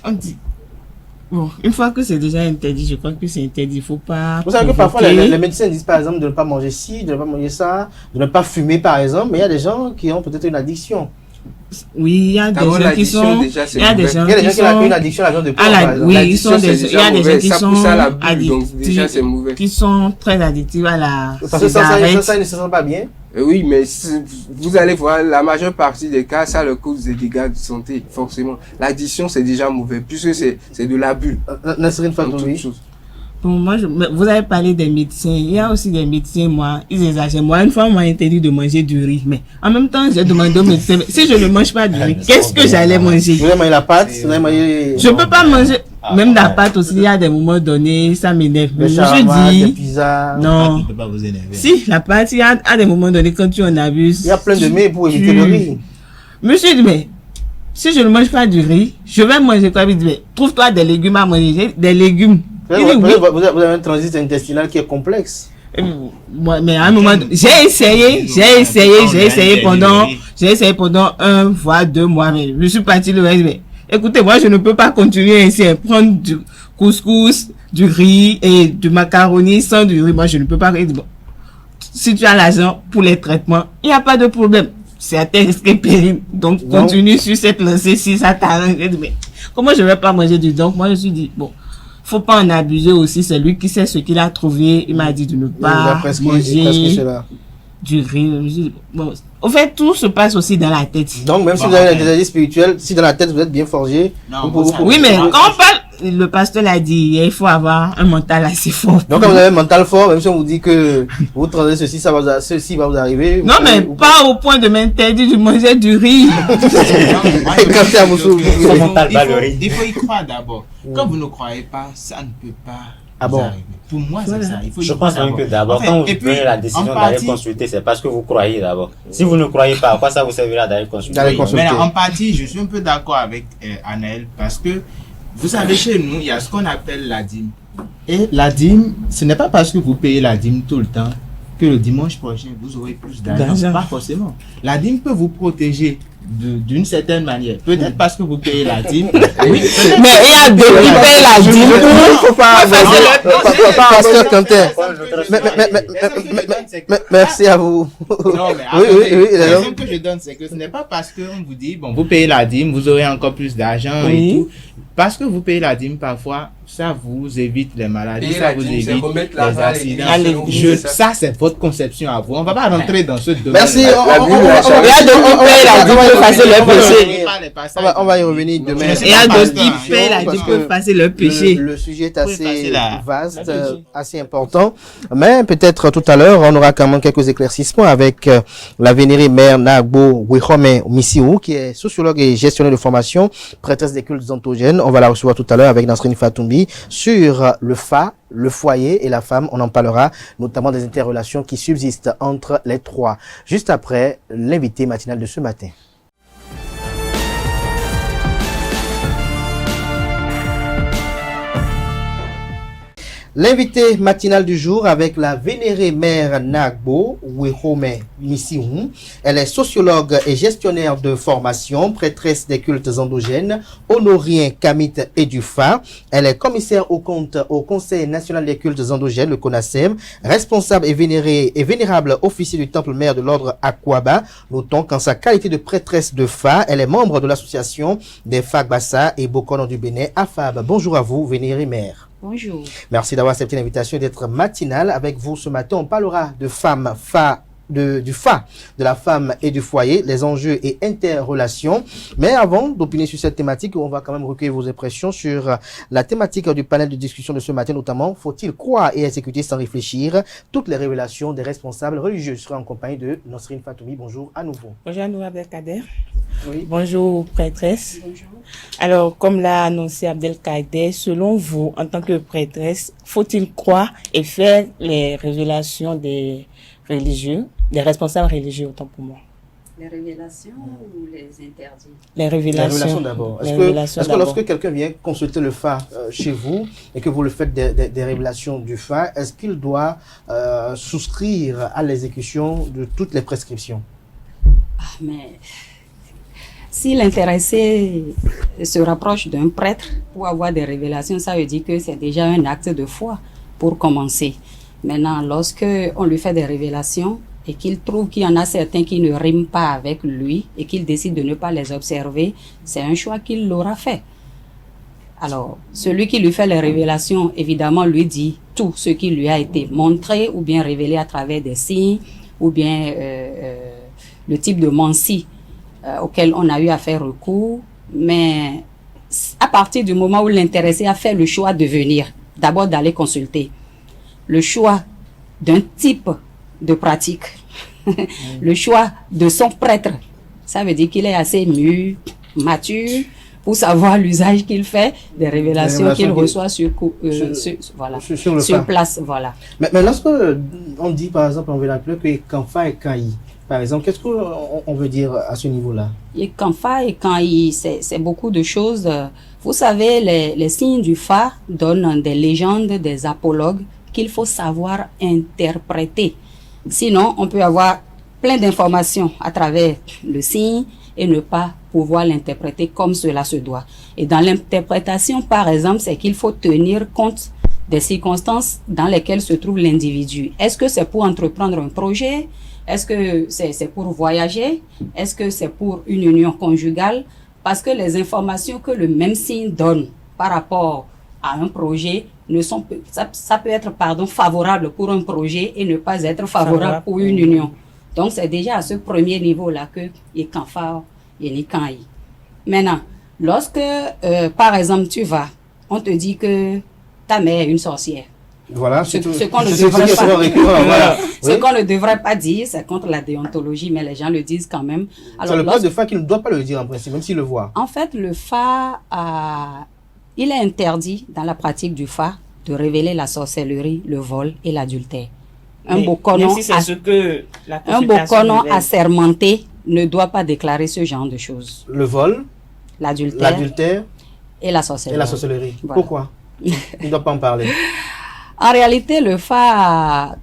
On dit, bon, une fois que c'est déjà interdit, je crois que c'est interdit, il faut pas... Vous savez que parfois les médecins disent par exemple de ne pas manger ci, de ne pas manger ça, de ne pas fumer par exemple, mais il y a des gens qui ont peut-être une addiction. Oui, il y a des gens qui sont... Il y a des gens qui ont une addiction à la viande de porc. Oui, il y a des gens qui sont addictifs, qui sont très addictifs à la... Parce que ça, ils ne se sentent pas bien. Oui, mais vous allez voir, la majeure partie des cas, ça leur cause des dégâts de santé, forcément. L'addiction, c'est déjà mauvais, puisque c'est de l'abus. Nasrine Fatoubi. Pour moi, vous avez parlé des médecins. Il y a aussi des médecins, moi, ils exagèrent. Moi, une fois, on m'a interdit de manger du riz. Mais en même temps, j'ai demandé au médecin, si je ne mange pas du riz, qu'est-ce que j'allais manger? Vous allez manger la pâte? Vous allez manger... Je peux pas manger... Même la pâte aussi, il y a des moments donnés, ça m'énerve. Je dis... pizza... Non. Peut pas vous énerver. Si, la pâte, il y a des moments donnés quand tu en abuses. Il y a plein de mets pour éviter le riz. Monsieur dit, mais... Si je ne mange pas du riz, je vais manger quoi? Il dit, mais trouve-toi des légumes à manger. Des légumes. Vous avez un transit intestinal qui est complexe. Mais à un moment, j'ai essayé pendant 1 voire 2 mois, mais je suis parti le reste. Mais écoutez, moi, je ne peux pas continuer ainsi à prendre du couscous, du riz et du macaroni sans du riz. Moi, je ne peux pas. Bon, si tu as l'argent pour les traitements, il n'y a pas de problème. C'est à tes risques et périls. Donc, continue sur cette lancée si ça t'arrange. Mais comment je vais pas manger du donc? Moi, je me suis dit, bon, faut pas en abuser aussi. C'est lui qui sait ce qu'il a trouvé. Il m'a dit de ne pas manger du riz. Bon, au fait, tout se passe aussi dans la tête. Donc, même si vous avez un désir spirituel, si dans la tête vous êtes bien forgé. Oui, mais quand on parle, le pasteur l'a dit, il faut avoir un mental assez fort. Donc, quand vous avez un mental fort, même si on vous dit que vous transgressez ceci va vous arriver. Non, mais pas au point de m'interdire de manger du riz. Il faut y croire d'abord. Quand vous ne croyez pas, ça ne peut pas vous arriver. Pour moi, c'est ça. Je pense même que d'abord, quand vous prenez la décision d'aller consulter, c'est parce que vous croyez d'abord. Si vous ne croyez pas, à quoi ça vous servira d'aller consulter? Mais en partie, je suis un peu d'accord avec Anaël parce que vous savez, chez nous, il y a ce qu'on appelle la dîme. Et la dîme, ce n'est pas parce que vous payez la dîme tout le temps que le dimanche prochain, vous aurez plus d'argent. Pas forcément. La dîme peut vous protéger d'une certaine manière. Peut-être parce que vous payez la dîme. Oui, mais il y a deux qui payent la dîme. Il faut pas Pasteur Quentin. Merci à vous. Non, mais l'exemple que je donne, c'est que ce n'est pas parce qu'on vous dit, bon, vous payez la dîme, vous aurez encore plus d'argent et tout. Parce que vous payez la dîme, parfois, ça vous évite les maladies, Et ça la vous dîme, c'est évite remettre les l'argent à accidents. l'église, Ça, c'est votre conception à vous. On va pas rentrer dans ce domaine. Merci. On va y revenir demain. Et à d'autres qui paient la dîme peuvent passer leur péché. Le sujet est assez vaste, assez important. Mais peut-être tout à l'heure, on aura quand même quelques éclaircissements avec la vénérée mère Nagbo Wihome Misiou, qui est sociologue et gestionnaire de formation, prêtresse des cultes ontogènes. On va la recevoir tout à l'heure avec Nasrine Fatoumbi sur le FA, le foyer et la femme. On en parlera notamment des interrelations qui subsistent entre les trois. Juste après l'invité matinal de ce matin. L'invité matinal du jour avec la vénérée mère Nagbo Wihome Misiou. Elle est sociologue et gestionnaire de formation, prêtresse des cultes endogènes, honorien Kamite et du FA. Elle est commissaire aux comptes au Conseil national des cultes endogènes, le CONASEM, responsable et vénérable officier du temple mère de l'ordre Akwaba. Notons qu'en sa qualité de prêtresse de FA, elle est membre de l'association des Fagbassa et Bokono du Bénin, AFAB. Bonjour à vous, vénérée mère. Bonjour. Merci d'avoir accepté l'invitation et d'être matinale avec vous ce matin. On parlera de femmes, du FA, de la femme et du foyer, les enjeux et interrelations. Mais avant d'opiner sur cette thématique, on va quand même recueillir vos impressions sur la thématique du panel de discussion de ce matin, notamment, faut-il croire et exécuter sans réfléchir toutes les révélations des responsables religieux? Je serai en compagnie de Nasrine Fatoumbi. Bonjour à nouveau. Bonjour Nour Abdelkader. Oui. Bonjour prêtresse. Bonjour. Alors, comme l'a annoncé Abdelkader, selon vous, en tant que prêtresse, faut-il croire et faire les révélations des religieux, des responsables religieux, autant pour moi? Les révélations ou les interdits? Les révélations d'abord. Est-ce que lorsque quelqu'un vient consulter le FA chez vous et que vous le faites des révélations du FA, est-ce qu'il doit souscrire à l'exécution de toutes les prescriptions? Mais si l'intéressé se rapproche d'un prêtre pour avoir des révélations, ça veut dire que c'est déjà un acte de foi pour commencer. Maintenant, lorsque on lui fait des révélations et qu'il trouve qu'il y en a certains qui ne riment pas avec lui et qu'il décide de ne pas les observer, c'est un choix qu'il l'aura fait. Alors, celui qui lui fait les révélations, évidemment, lui dit tout ce qui lui a été montré ou bien révélé à travers des signes ou bien le type de mancie auquel on a eu à faire recours. Mais à partir du moment où l'intéressé a fait le choix de venir, d'abord d'aller consulter, le choix d'un type de pratique, le choix de son prêtre, ça veut dire qu'il est assez mûr, mature, pour savoir l'usage qu'il fait des révélations qu'il reçoit sur place. Voilà. Mais lorsque on dit par exemple en vernacular que Kanfa et Kanyi, par exemple, qu'est-ce qu'on veut dire à ce niveau-là? Et Kanfa et Kanyi, c'est beaucoup de choses. Vous savez, les signes du Fa donnent des légendes, des apologues qu'il faut savoir interpréter. Sinon, on peut avoir plein d'informations à travers le signe et ne pas pouvoir l'interpréter comme cela se doit. Et dans l'interprétation, par exemple, c'est qu'il faut tenir compte des circonstances dans lesquelles se trouve l'individu. Est-ce que c'est pour entreprendre un projet? Est-ce que c'est pour voyager? Est-ce que c'est pour une union conjugale? Parce que les informations que le même signe donne par rapport à un projet ne sont, ça peut être favorable pour un projet et ne pas être favorable pour une union. Donc c'est déjà à ce premier niveau-là que Yekanfa et Nikanyi. Maintenant, lorsque par exemple tu vas, on te dit que ta mère est une sorcière. Voilà, ce qu'on ne devrait pas dire, c'est contre la déontologie, mais les gens le disent quand même. Alors, c'est le prêtre de Fa qui ne doit pas le dire en principe, même s'il le voit. En fait, le Fa, il est interdit dans la pratique du Fa de révéler la sorcellerie, le vol et l'adultère. Un bokonon assermenté ne doit pas déclarer ce genre de choses. Le vol, l'adultère et la sorcellerie. Voilà. Pourquoi il ne doit pas en parler? En réalité, le Fa,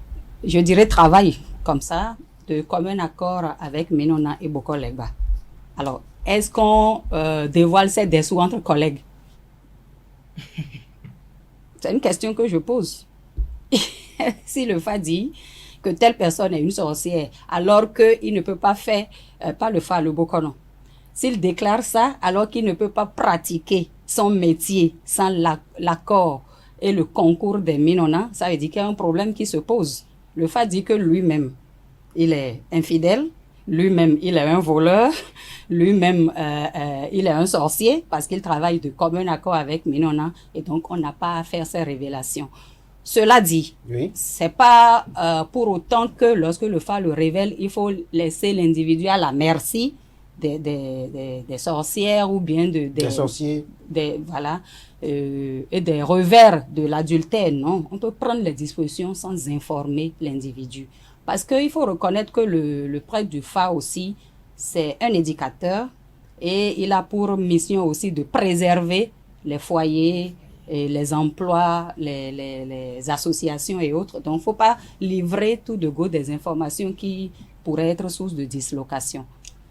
je dirais, travaille comme ça, de commun accord avec Menona et Boko Legba. Alors, est-ce qu'on dévoile ces dessous entre collègues? C'est une question que je pose. Si le Fa dit que telle personne est une sorcière, alors qu'il ne peut pas faire, pas le Fa, le Bokonon. S'il déclare ça, alors qu'il ne peut pas pratiquer son métier sans l'accord et le concours des Minona, ça veut dire qu'il y a un problème qui se pose. Le FA dit que lui-même, il est infidèle, lui-même, il est un voleur, lui-même, il est un sorcier parce qu'il travaille de commun accord avec Minona et donc on n'a pas à faire ces révélations. Cela dit, c'est pas pour autant que lorsque le FA le révèle, il faut laisser l'individu à la merci des sorcières ou bien des sorciers. Voilà, et des revers de l'adultère. Non, on peut prendre les dispositions sans informer l'individu. Parce qu'il faut reconnaître que le prêtre du FA aussi, c'est un éducateur et il a pour mission aussi de préserver les foyers, et les emplois, les associations et autres. Donc, il ne faut pas livrer tout de go des informations qui pourraient être source de dislocation.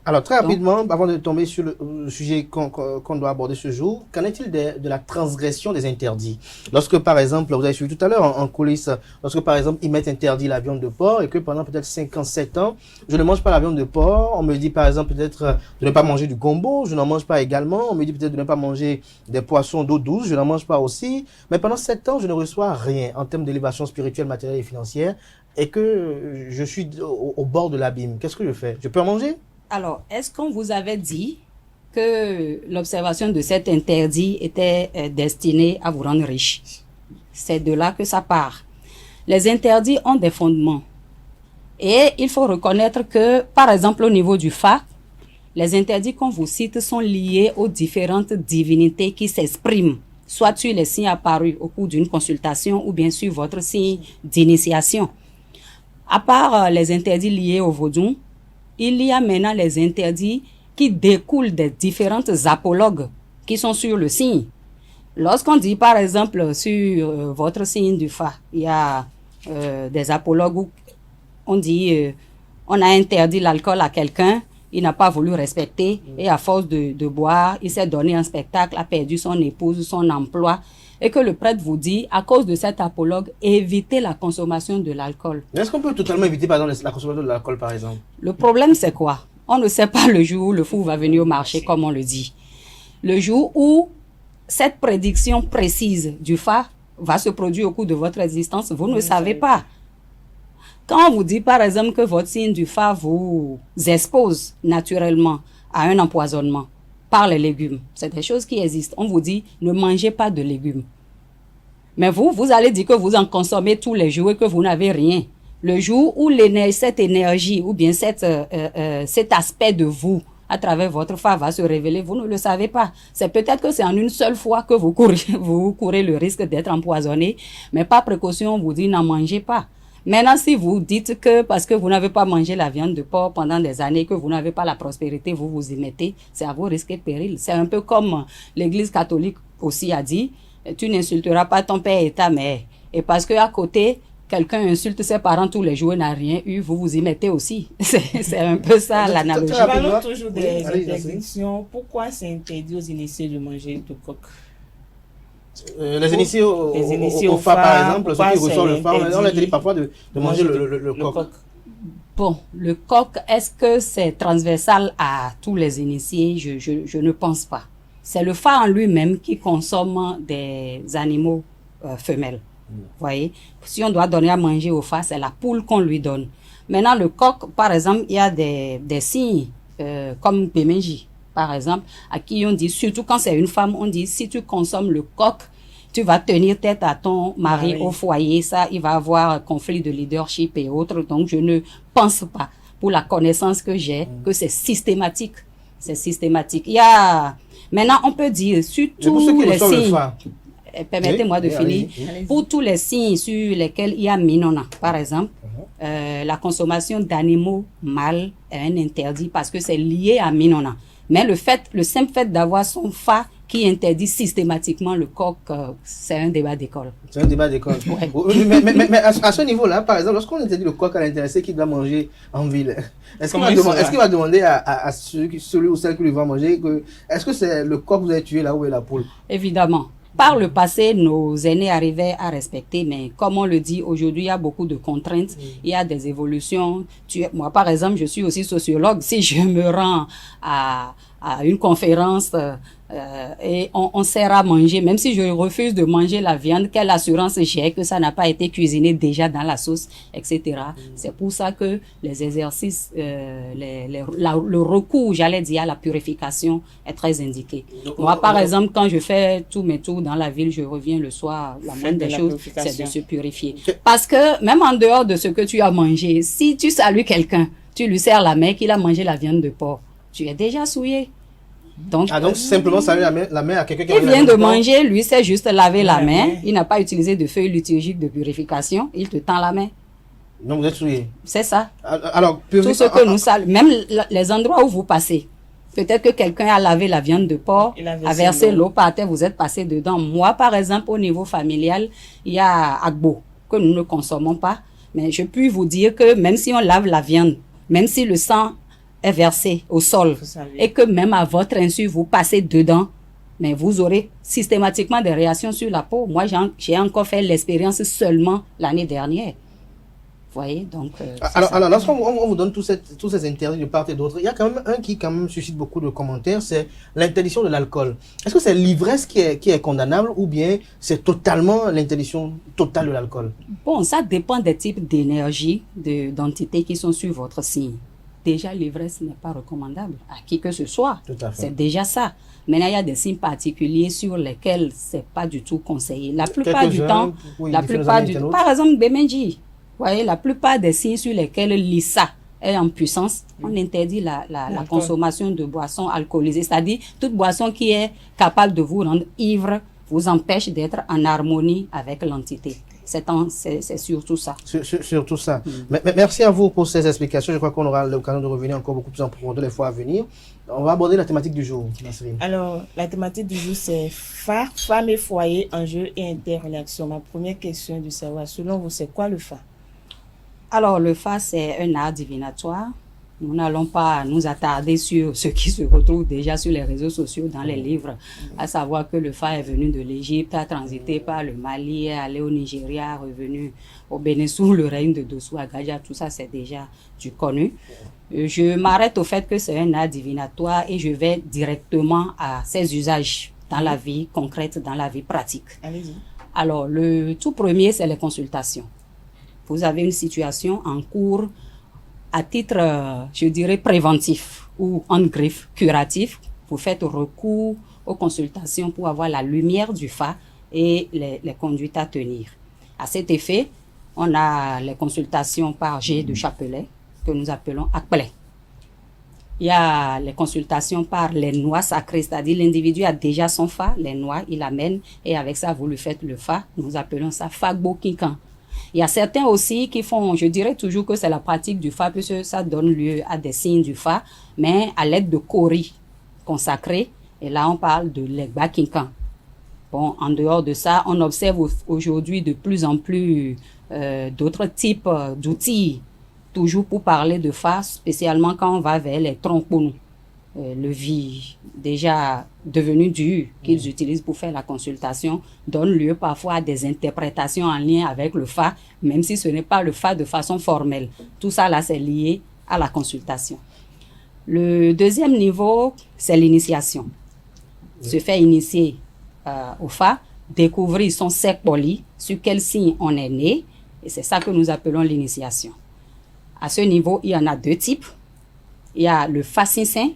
Alors, très rapidement, avant de tomber sur le sujet qu'on doit aborder ce jour, qu'en est-il de la transgression des interdits? Lorsque, par exemple, vous avez suivi tout à l'heure en coulisses, lorsque, par exemple, ils mettent interdit la viande de porc et que pendant peut-être 5 ans, 7 ans, je ne mange pas la viande de porc, on me dit, par exemple, peut-être de ne pas manger du gombo, je n'en mange pas également, on me dit peut-être de ne pas manger des poissons d'eau douce, je n'en mange pas aussi, mais pendant 7 ans, je ne reçois rien en termes d'élévation spirituelle, matérielle et financière et que je suis au bord de l'abîme. Qu'est-ce que je fais? Je peux en manger? Alors, est-ce qu'on vous avait dit que l'observation de cet interdit était destinée à vous rendre riche? C'est de là que ça part. Les interdits ont des fondements. Et il faut reconnaître que, par exemple, au niveau du FA, les interdits qu'on vous cite sont liés aux différentes divinités qui s'expriment, soit sur les signes apparus au cours d'une consultation ou bien sur votre signe d'initiation. À part les interdits liés au vaudou, il y a maintenant les interdits qui découlent des différentes apologues qui sont sur le signe. Lorsqu'on dit, par exemple, sur votre signe du Fa, il y a des apologues où on dit on a interdit l'alcool à quelqu'un, il n'a pas voulu respecter et à force de boire, il s'est donné un spectacle, a perdu son épouse, son emploi. Et que le prêtre vous dit, à cause de cet apologue, évitez la consommation de l'alcool. Est-ce qu'on peut totalement éviter, par exemple, la consommation de l'alcool, par exemple? Le problème, c'est quoi? On ne sait pas le jour où le fou va venir au marché, comme on le dit. Le jour où cette prédiction précise du Fa va se produire au cours de votre existence, vous ne savez pas. Quand on vous dit, par exemple, que votre signe du Fa vous expose naturellement à un empoisonnement, par les légumes. C'est des choses qui existent. On vous dit, ne mangez pas de légumes. Mais vous allez dire que vous en consommez tous les jours et que vous n'avez rien. Le jour où cette énergie ou bien cet aspect de vous, à travers votre Fa, va se révéler, vous ne le savez pas. C'est peut-être que c'est en une seule fois que vous courez le risque d'être empoisonné, mais par précaution, on vous dit, n'en mangez pas. Maintenant, si vous dites que parce que vous n'avez pas mangé la viande de porc pendant des années, que vous n'avez pas la prospérité, vous vous y mettez, c'est à vos risques et périls. C'est un peu comme l'Église catholique aussi a dit, tu n'insulteras pas ton père et ta mère. Et parce qu'à côté, quelqu'un insulte ses parents tous les jours et n'a rien eu, vous vous y mettez aussi. C'est un peu ça l'analogie. Parlons toujours des interdictions. Pourquoi c'est interdit aux initiés de manger de coq? Les initiés au FA, par exemple, ceux qui reçoivent le FA, on leur dit parfois de manger le coq. Bon, le coq, est-ce que c'est transversal à tous les initiés? Je ne pense pas. C'est le FA en lui-même qui consomme des animaux femelles. Voyez, si on doit donner à manger au FA, c'est la poule qu'on lui donne. Maintenant, le coq, par exemple, il y a des signes comme Bémenji, par exemple, à qui on dit, surtout quand c'est une femme, on dit, si tu consommes le coq, tu vas tenir tête à ton mari au foyer, ça, il va avoir conflit de leadership et autres. Donc, je ne pense pas, pour la connaissance que j'ai, que c'est systématique. C'est systématique. Il y a, maintenant, on peut dire, sur tous les signes, permettez-moi de finir, pour tous les signes sur lesquels il y a Minona, par exemple, la consommation d'animaux mâles est un interdit parce que c'est lié à Minona. Mais le simple fait d'avoir son Fa qui interdit systématiquement le coq, c'est un débat d'école. C'est un débat d'école. Ouais. Mais à ce niveau-là, par exemple, lorsqu'on interdit le coq à l'intéressé qui doit manger en ville, est-ce qu'il va demander à celui ou celle qui lui va manger, est-ce que c'est le coq que vous avez tué là où est la poule? Évidemment. Par le passé, nos aînés arrivaient à respecter, mais comme on le dit, aujourd'hui, il y a beaucoup de contraintes, il y a des évolutions. Moi, par exemple, je suis aussi sociologue. Si je me rends à à une conférence et on sert à manger, même si je refuse de manger la viande, quelle assurance j'ai que ça n'a pas été cuisiné déjà dans la sauce, etc. C'est pour ça que les exercices, le recours, j'allais dire, à la purification est très indiqué. Moi, par exemple, quand je fais tous mes tours dans la ville, je reviens le soir, la moindre des choses, c'est de se purifier. Parce que même en dehors de ce que tu as mangé, si tu salues quelqu'un, tu lui serres la main qu'il a mangé la viande de porc, tu es déjà souillé. Donc simplement saluer la main à quelqu'un qui vient de manger, lui c'est juste laver la main, il n'a pas utilisé de feuille liturgique de purification, il te tend la main. Donc vous êtes souillé. C'est ça. Alors, tout ce que nous saluons, même les endroits où vous passez, peut-être que quelqu'un a lavé la viande de porc, a versé l'eau par terre, vous êtes passé dedans. Moi, par exemple, au niveau familial, il y a agbo que nous ne consommons pas, mais je puis vous dire que même si on lave la viande, même si le sang est versé au sol et que même à votre insu vous passez dedans, mais vous aurez systématiquement des réactions sur la peau. Moi, j'ai encore fait l'expérience seulement l'année dernière. Vous voyez, donc... alors lorsqu'on vous donne tous ces interdits de part et d'autre, il y a quand même un qui quand même suscite beaucoup de commentaires, c'est l'interdiction de l'alcool. Est-ce que c'est l'ivresse qui est condamnable ou bien c'est totalement l'interdiction totale de l'alcool? Bon, ça dépend des types d'énergie, d'entités qui sont sur votre signe. Déjà, l'ivresse n'est pas recommandable à qui que ce soit. C'est déjà ça. Maintenant, il y a des signes particuliers sur lesquels c'est pas du tout conseillé. La plupart du temps, par exemple, Bemenji, vous voyez, la plupart des signes sur lesquels l'ISA est en puissance, on interdit la consommation de boissons alcoolisées. C'est-à-dire, toute boisson qui est capable de vous rendre ivre vous empêche d'être en harmonie avec l'entité. C'est surtout ça. Surtout ça. Mais merci à vous pour ces explications. Je crois qu'on aura l'occasion de revenir encore beaucoup plus en profondeur les fois à venir. On va aborder la thématique du jour. Alors, la thématique du jour, c'est phare, femmes et foyer, enjeux et interrelations. Ma première question est de savoir, selon vous, c'est quoi le phare? Alors, le phare, c'est un art divinatoire. Nous n'allons pas nous attarder sur ce qui se retrouve déjà sur les réseaux sociaux, dans les livres, à savoir que le phare est venu de l'Égypte, a transité par le Mali, est allé au Nigeria, revenu au Bénin sous le règne de Dossou Agaja. Tout ça, c'est déjà du connu. Je m'arrête au fait que c'est un art divinatoire et je vais directement à ses usages dans la vie concrète, dans la vie pratique. Allez-y. Alors, le tout premier, c'est les consultations. Vous avez une situation en cours à titre, je dirais, préventif ou en griffe curatif. Vous faites recours aux consultations pour avoir la lumière du phare et les conduites à tenir. À cet effet, on a les consultations par jet de chapelet, que nous appelons akple. Il y a les consultations par les noix sacrées, c'est-à-dire l'individu a déjà son phare, les noix, il amène, et avec ça, vous lui faites le phare. Nous appelons ça fagbo kinkan. Il y a certains aussi qui font, je dirais toujours que c'est la pratique du phare, puisque ça donne lieu à des signes du phare, mais à l'aide de kori consacrés. Et là, on parle de legba kinkan. Bon, en dehors de ça, on observe aujourd'hui de plus en plus d'autres types d'outils, toujours pour parler de phare, spécialement quand on va vers les troncs-pounous. Le vie déjà devenu dur qu'ils utilisent pour faire la consultation donne lieu parfois à des interprétations en lien avec le phare, même si ce n'est pas le phare de façon formelle. Tout ça là, c'est lié à la consultation. Le deuxième niveau, c'est l'initiation. Se faire initier au phare, découvrir son cercle poli, sur quel signe on est né, et c'est ça que nous appelons l'initiation. À ce niveau, il y en a deux types. Il y a le phare saint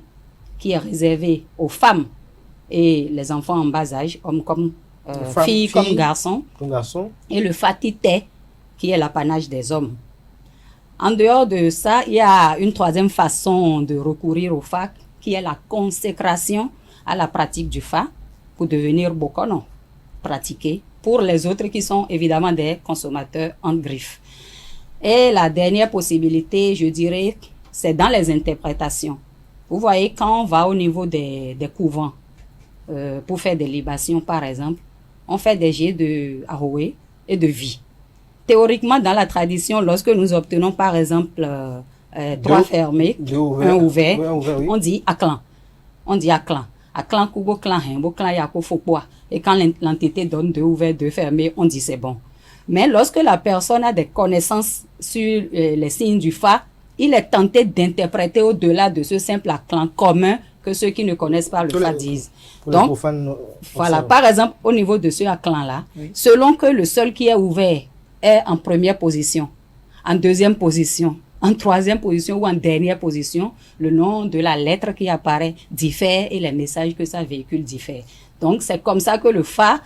qui est réservé aux femmes et les enfants en bas âge, hommes comme filles comme garçons. Et le phare tité, qui est l'apanage des hommes. En dehors de ça, il y a une troisième façon de recourir au phare, qui est la consécration à la pratique du phare pour devenir bokonon, pratiqué, pour les autres qui sont évidemment des consommateurs en griffe. Et la dernière possibilité, je dirais, c'est dans les interprétations. Vous voyez, quand on va au niveau des couvents, pour faire des libations, par exemple, on fait des jets de aroué et de vie. Théoriquement, dans la tradition, lorsque nous obtenons, par exemple, 3 fermés, un ouvert, oui. On dit aklan. On dit aklan. Aklan kubo klan hembo klan yako fokwa. Et quand l'entité donne 2 ouverts, 2 fermés, on dit c'est bon. Mais lorsque la personne a des connaissances sur les signes du phare, il est tenté d'interpréter au-delà de ce simple aklan commun que que ceux qui ne connaissent pas le Fa disent. Pour les Donc, profanes, voilà, observe. par exemple, au niveau de ce clan-là, selon que le seul qui est ouvert est en première position, en deuxième position, en troisième position ou en dernière position, le nom de la lettre qui apparaît diffère et les messages que ça véhicule diffèrent. Donc, c'est comme ça que le Fa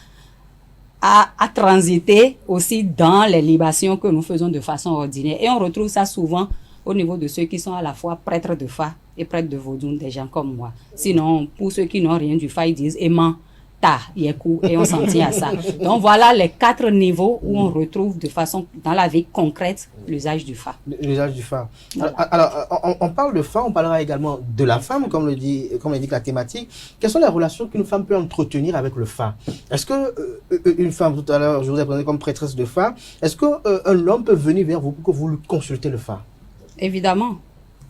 a transité aussi dans les libations que nous faisons de façon ordinaire. Et on retrouve ça souvent au niveau de ceux qui sont à la fois prêtres de Fa et prêtres de Vodun, des gens comme moi. Sinon, pour ceux qui n'ont rien du Fa, ils disent aimant, ta, yekou, et on s'en tient à ça. Donc voilà les 4 niveaux où on retrouve de façon, dans la vie concrète, l'usage du Fa. L'usage du Fa. Alors, on parle de Fa, on parlera également de la femme, comme l'indique la thématique. Quelles sont les relations qu'une femme peut entretenir avec le Fa? Est-ce que une femme, tout à l'heure, je vous ai présenté comme prêtresse de Fa, est-ce qu'un homme peut venir vers vous pour que vous lui consultez le Fa? Évidemment.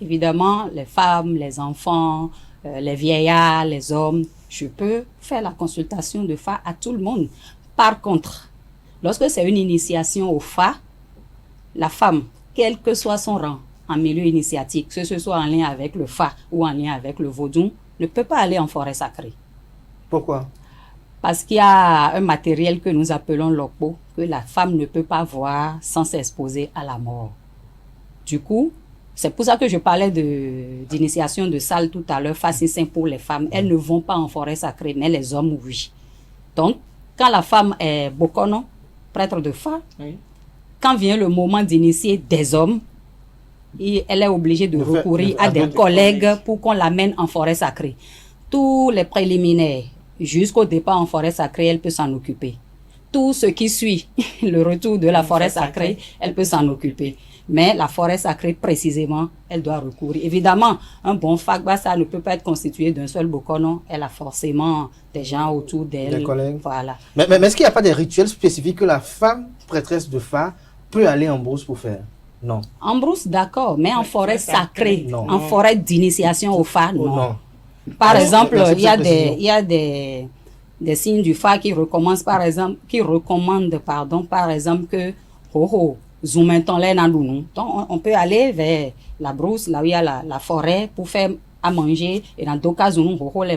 Évidemment, les femmes, les enfants, les vieillards, les hommes, je peux faire la consultation de Fa à tout le monde. Par contre, lorsque c'est une initiation au Fa, la femme, quel que soit son rang en milieu initiatique, que ce soit en lien avec le Fa ou en lien avec le Vodun, ne peut pas aller en forêt sacrée. Pourquoi? Parce qu'il y a un matériel que nous appelons l'okpo, que la femme ne peut pas voir sans s'exposer à la mort. Du coup, c'est pour ça que je parlais d'initiation de salle tout à l'heure, Fa c'est saint pour les femmes. Elles ne vont pas en forêt sacrée, mais les hommes, oui. Donc, quand la femme est bokono, prêtre de Fa, quand vient le moment d'initier des hommes, elle est obligée de recourir à des collègues pour qu'on l'amène en forêt sacrée. Tous les préliminaires, jusqu'au départ en forêt sacrée, elle peut s'en occuper. Tout ce qui suit le retour de la forêt sacrée, elle peut s'en occuper. Mais la forêt sacrée, précisément, elle doit recourir. Évidemment, un bon Fagba, ça ne peut pas être constitué d'un seul bokono. Elle a forcément des gens autour d'elle. Des collègues. Voilà. Mais est-ce qu'il n'y a pas des rituels spécifiques que la femme prêtresse de Fa peut aller en brousse pour faire? Non. En brousse, d'accord, mais en forêt sacrée, non. En forêt d'initiation au Fa, non. Par exemple, il y a des signes du Fa qui recommandent, par exemple, que donc on peut aller vers la brousse, là où il y a la forêt, pour faire à manger. Et dans d'autres cas,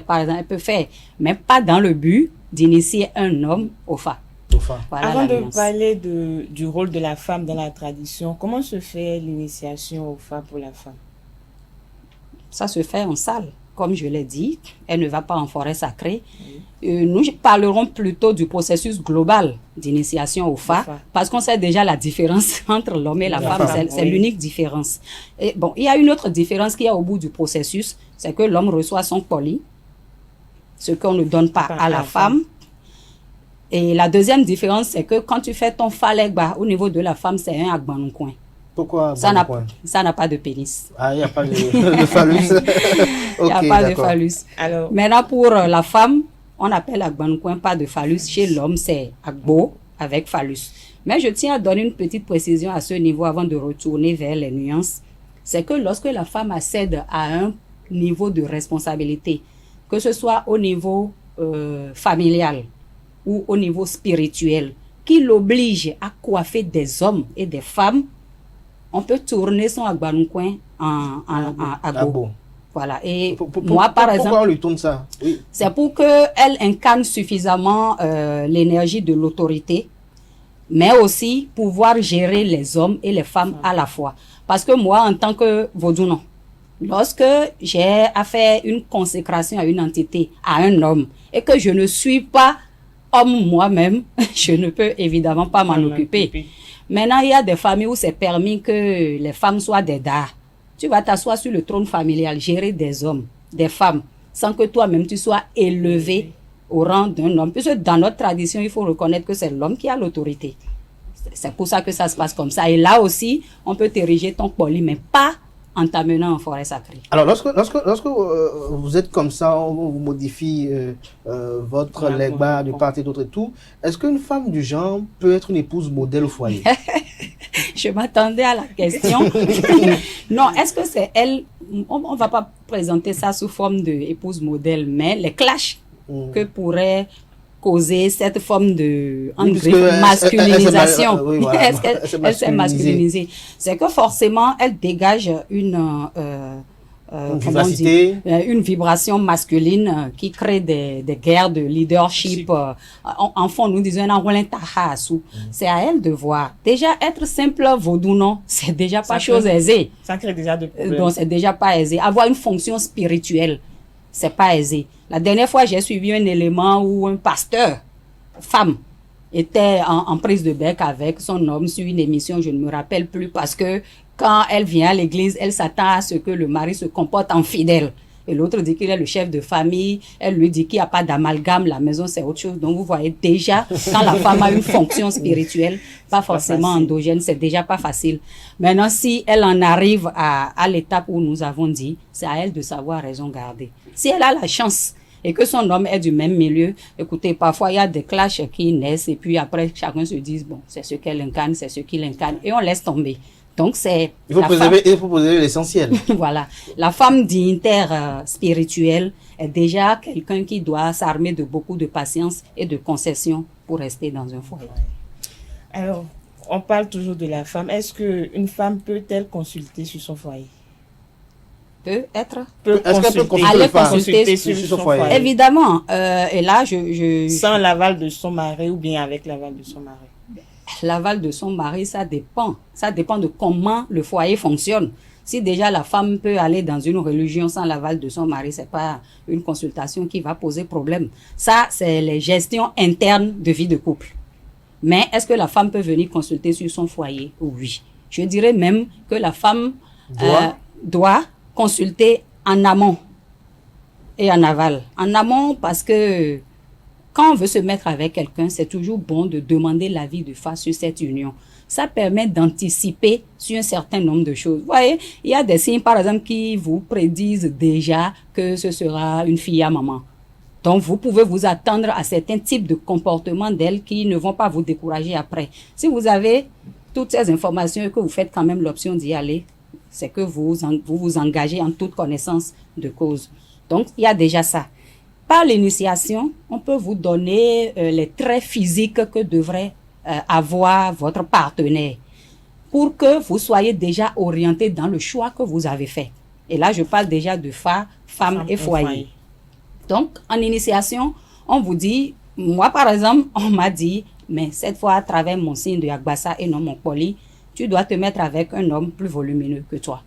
par exemple, elle peut faire, mais pas dans le but d'initier un homme au Fa. Voilà. Avant de parler du rôle de la femme dans la tradition, comment se fait l'initiation au Fa pour la femme? Ça se fait en salle. Comme je l'ai dit, elle ne va pas en forêt sacrée. Nous parlerons plutôt du processus global d'initiation au Fa, parce qu'on sait déjà la différence entre l'homme et la femme. C'est l'unique différence. Et bon, il y a une autre différence qu'il y a au bout du processus, c'est que l'homme reçoit son poli, ce qu'on ne donne pas à la femme. Et la deuxième différence, c'est que quand tu fais ton Falegba, au niveau de la femme, c'est un agbanoukoin. Pourquoi ça n'a pas de pénis. Ah, il n'y a pas de phallus. Il n'y a pas de phallus. Alors, maintenant, pour la femme, on appelle agbanoukoin pas de phallus. Chez l'homme, c'est agbo avec phallus. Mais je tiens à donner une petite précision à ce niveau avant de retourner vers les nuances. C'est que lorsque la femme accède à un niveau de responsabilité, que ce soit au niveau familial ou au niveau spirituel, qui l'oblige à coiffer des hommes et des femmes, on peut tourner son agbanoukoin en agbo. Voilà. Et moi, par exemple, pourquoi on lui tourne ça? Oui. C'est pour qu'elle incarne suffisamment l'énergie de l'autorité, mais aussi pouvoir gérer les hommes et les femmes à la fois. Parce que moi, en tant que Vodounon, lorsque j'ai à faire une consécration à une entité, à un homme, et que je ne suis pas homme moi-même, je ne peux évidemment pas m'en occuper. Maintenant, il y a des familles où c'est permis que les femmes soient des dards. Tu vas t'asseoir sur le trône familial, gérer des hommes, des femmes, sans que toi-même tu sois élevé au rang d'un homme. Puisque dans notre tradition, il faut reconnaître que c'est l'homme qui a l'autorité. C'est pour ça que ça se passe comme ça. Et là aussi, on peut t'ériger ton poli, mais pas en t'amenant en forêt sacrée. Alors, lorsque vous êtes comme ça, on vous modifie votre legba de part et d'autre et tout, est-ce qu'une femme du genre peut être une épouse modèle au foyer? Je m'attendais à la question. Non, est-ce que c'est elle? On ne va pas présenter ça sous forme d'épouse modèle, mais les clashs que pourrait causer cette forme de masculinisation. Elle s'est masculinisée. C'est que forcément, elle dégage une vibration masculine qui crée des guerres de leadership. En fond, nous disons c'est à elle de voir. Déjà, être simple vaudou, non, c'est déjà pas chose aisée. Ça crée déjà de problèmes. Donc, c'est déjà pas aisé. Avoir une fonction spirituelle, c'est pas aisé. La dernière fois, j'ai suivi un élément où un pasteur, femme, était en prise de bec avec son homme sur une émission, je ne me rappelle plus, parce que quand elle vient à l'église, elle s'attend à ce que le mari se comporte en fidèle. Et l'autre dit qu'il est le chef de famille. Elle lui dit qu'il n'y a pas d'amalgame, la maison c'est autre chose. Donc vous voyez déjà, quand la femme a une fonction spirituelle, pas forcément endogène, c'est déjà pas facile. Maintenant, si elle en arrive à l'étape où nous avons dit, c'est à elle de savoir raison garder. Si elle a la chance et que son homme est du même milieu, écoutez, parfois il y a des clashs qui naissent et puis après chacun se dit, bon, c'est ce qu'elle incarne, c'est ce qu'il incarne et on laisse tomber. Donc c'est il faut préserver l'essentiel. Voilà, la femme dignitaire spirituelle est déjà quelqu'un qui doit s'armer de beaucoup de patience et de concession pour rester dans un foyer. Alors, on parle toujours de la femme. Est-ce que une femme peut-elle consulter sur son foyer? Est-ce qu'elle peut consulter sur son foyer? Évidemment. Et là, sans l'aval de son mari ou bien avec l'aval de son mari? L'aval de son mari, ça dépend. Ça dépend de comment le foyer fonctionne. Si déjà la femme peut aller dans une religion sans l'aval de son mari, c'est pas une consultation qui va poser problème. Ça, c'est les gestions internes de vie de couple. Mais est-ce que la femme peut venir consulter sur son foyer? Oui. Je dirais même que la femme doit consulter en amont et en aval. En amont parce que quand on veut se mettre avec quelqu'un, c'est toujours bon de demander l'avis de face sur cette union. Ça permet d'anticiper sur un certain nombre de choses. Vous voyez, il y a des signes, par exemple, qui vous prédisent déjà que ce sera une fille à maman. Donc, vous pouvez vous attendre à certains types de comportements d'elle qui ne vont pas vous décourager après. Si vous avez toutes ces informations et que vous faites quand même l'option d'y aller, c'est que vous vous engagez en toute connaissance de cause. Donc, il y a déjà ça. Par l'initiation, on peut vous donner les traits physiques que devrait avoir votre partenaire pour que vous soyez déjà orienté dans le choix que vous avez fait. Et là, je parle déjà de femme et foyer. Donc, en initiation, on vous dit, moi par exemple, on m'a dit, mais cette fois à travers mon signe de Yagbassa et non mon poli, tu dois te mettre avec un homme plus volumineux que toi.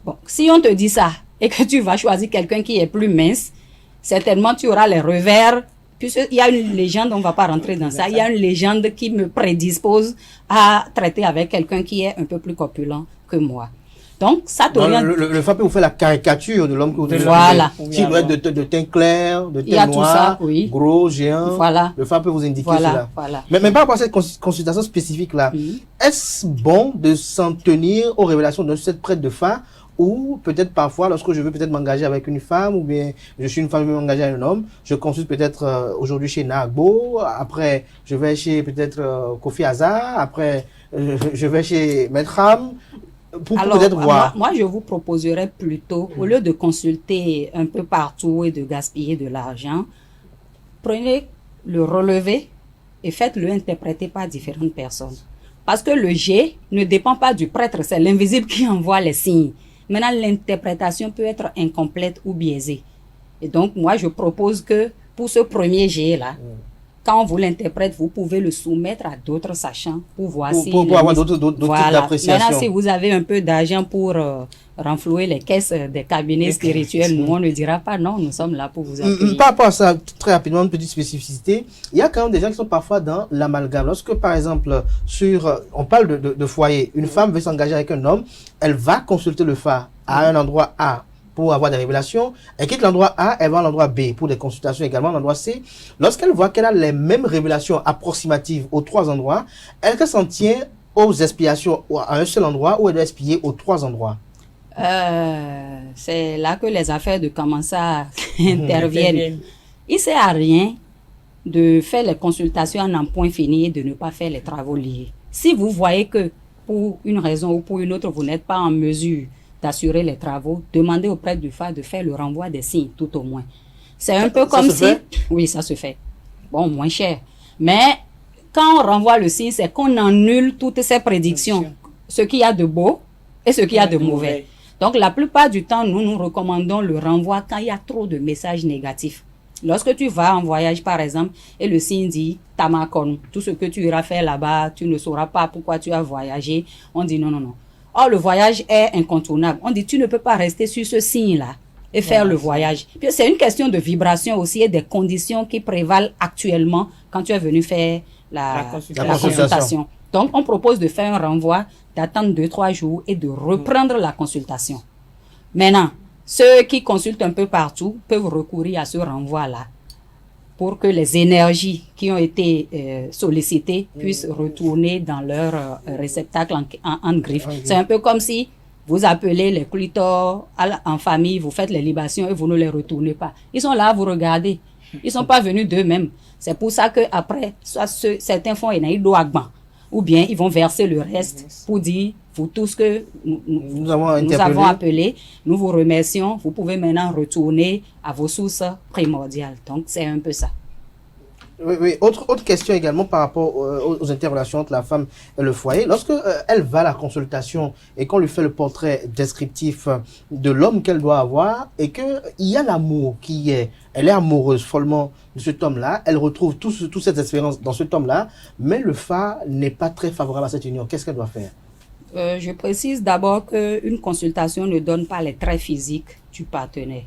Bon, si on te dit ça et que tu vas choisir quelqu'un qui est plus mince, certainement tu auras les revers, puisqu'il y a une légende, on ne va pas rentrer dans ça, il y a une légende qui me prédispose à traiter avec quelqu'un qui est un peu plus corpulent que moi. Donc, ça t'oriente. Le FAP vous fait la caricature de l'homme que vous devez voilà. Qui doit être de teint clair, de teint noir, ça, oui. Gros, géant. Voilà. Le FAP peut vous indiquer cela. Voilà. Mais par rapport à cette consultation spécifique-là, est-ce bon de s'en tenir aux révélations de cette prêtre de fa ou peut-être parfois, lorsque je veux peut-être m'engager avec une femme, ou bien je suis une femme et je veux m'engager avec un homme, je consulte peut-être aujourd'hui chez Nagbo, après je vais chez peut-être Kofi Hazard, après je vais chez Maître Ham, pour peut-être voir. Moi, je vous proposerais plutôt, au lieu de consulter un peu partout et de gaspiller de l'argent, prenez le relevé et faites-le interpréter par différentes personnes. Parce que le jet ne dépend pas du prêtre, c'est l'invisible qui envoie les signes. Maintenant, l'interprétation peut être incomplète ou biaisée. Et donc, moi, je propose que pour ce premier jet-là, quand on vous l'interprète, vous pouvez le soumettre à d'autres sachants pour voir si... Pour avoir d'autres types d'appréciation. Maintenant, si vous avez un peu d'argent pour renflouer les caisses des cabinets spirituels, nous, on ne dira pas non, nous sommes là pour vous appuyer. Par rapport à ça, très rapidement, une petite spécificité, il y a quand même des gens qui sont parfois dans l'amalgame. Lorsque, par exemple, on parle de foyer, une femme veut s'engager avec un homme, elle va consulter le phare à un endroit A pour avoir des révélations, elle quitte l'endroit A, elle va à l'endroit B pour des consultations également, l'endroit C. Lorsqu'elle voit qu'elle a les mêmes révélations approximatives aux trois endroits, elle s'en tient aux expiations à un seul endroit ou elle doit expier aux trois endroits. C'est là que les affaires de Kamansa interviennent. Il ne sert à rien de faire les consultations en un point fini et de ne pas faire les travaux liés. Si vous voyez que pour une raison ou pour une autre, vous n'êtes pas en mesure d'assurer les travaux, demandez au prêtre du phare de faire le renvoi des signes, tout au moins. C'est un peu comme si... Oui, ça se fait. Bon, moins cher. Mais quand on renvoie le signe, c'est qu'on annule toutes ces prédictions. Ce qu'il y a de beau et ce qu'il y a de mauvais. Donc, la plupart du temps, nous recommandons le renvoi quand il y a trop de messages négatifs. Lorsque tu vas en voyage, par exemple, et le signe dit « Tamakon », tout ce que tu iras faire là-bas, tu ne sauras pas pourquoi tu as voyagé. On dit non, non, non. Or, le voyage est incontournable. On dit « Tu ne peux pas rester sur ce signe-là et faire le voyage ». Puis, c'est une question de vibration aussi et des conditions qui prévalent actuellement quand tu es venu faire la consultation. Donc, on propose de faire un renvoi, d'attendre 2-3 jours et de reprendre la consultation. Maintenant, ceux qui consultent un peu partout peuvent recourir à ce renvoi-là pour que les énergies qui ont été sollicitées puissent retourner dans leur réceptacle en griffe. C'est un peu comme si vous appelez les clitors en famille, vous faites les libations et vous ne les retournez pas. Ils sont là à vous regarder. Ils ne sont pas venus d'eux-mêmes. C'est pour ça qu'après, soit certains font un agban, ou bien ils vont verser le reste pour dire, vous tous que nous avons appelé, nous vous remercions, vous pouvez maintenant retourner à vos sources primordiales. Donc, c'est un peu ça. Oui. Autre question également par rapport aux interrelations entre la femme et le foyer. Lorsque elle va à la consultation et qu'on lui fait le portrait descriptif de l'homme qu'elle doit avoir et qu'il y a l'amour qui est, elle est amoureuse follement de cet homme-là, elle retrouve toute cette expérience dans cet homme-là, mais le Fa n'est pas très favorable à cette union. Qu'est-ce qu'elle doit faire? Je précise d'abord qu'une consultation ne donne pas les traits physiques du partenaire.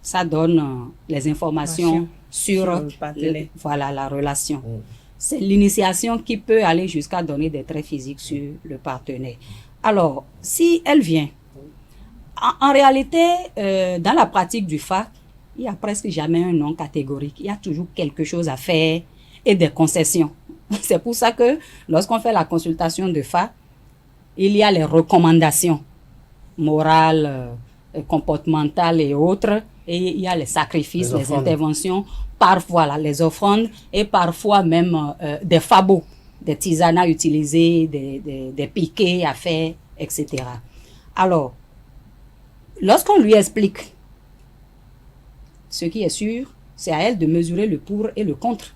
Ça donne les informations sur la relation. C'est l'initiation qui peut aller jusqu'à donner des traits physiques sur le partenaire. Alors, si elle vient, en réalité, dans la pratique du Fa, il n'y a presque jamais un non catégorique. Il y a toujours quelque chose à faire et des concessions. C'est pour ça que lorsqu'on fait la consultation de Fa, il y a les recommandations morales, comportementales et autres, et il y a les sacrifices, les interventions, parfois les offrandes et parfois même des fabots, des tisanas utilisés, des piquets à faire, etc. Alors, lorsqu'on lui explique, ce qui est sûr, c'est à elle de mesurer le pour et le contre.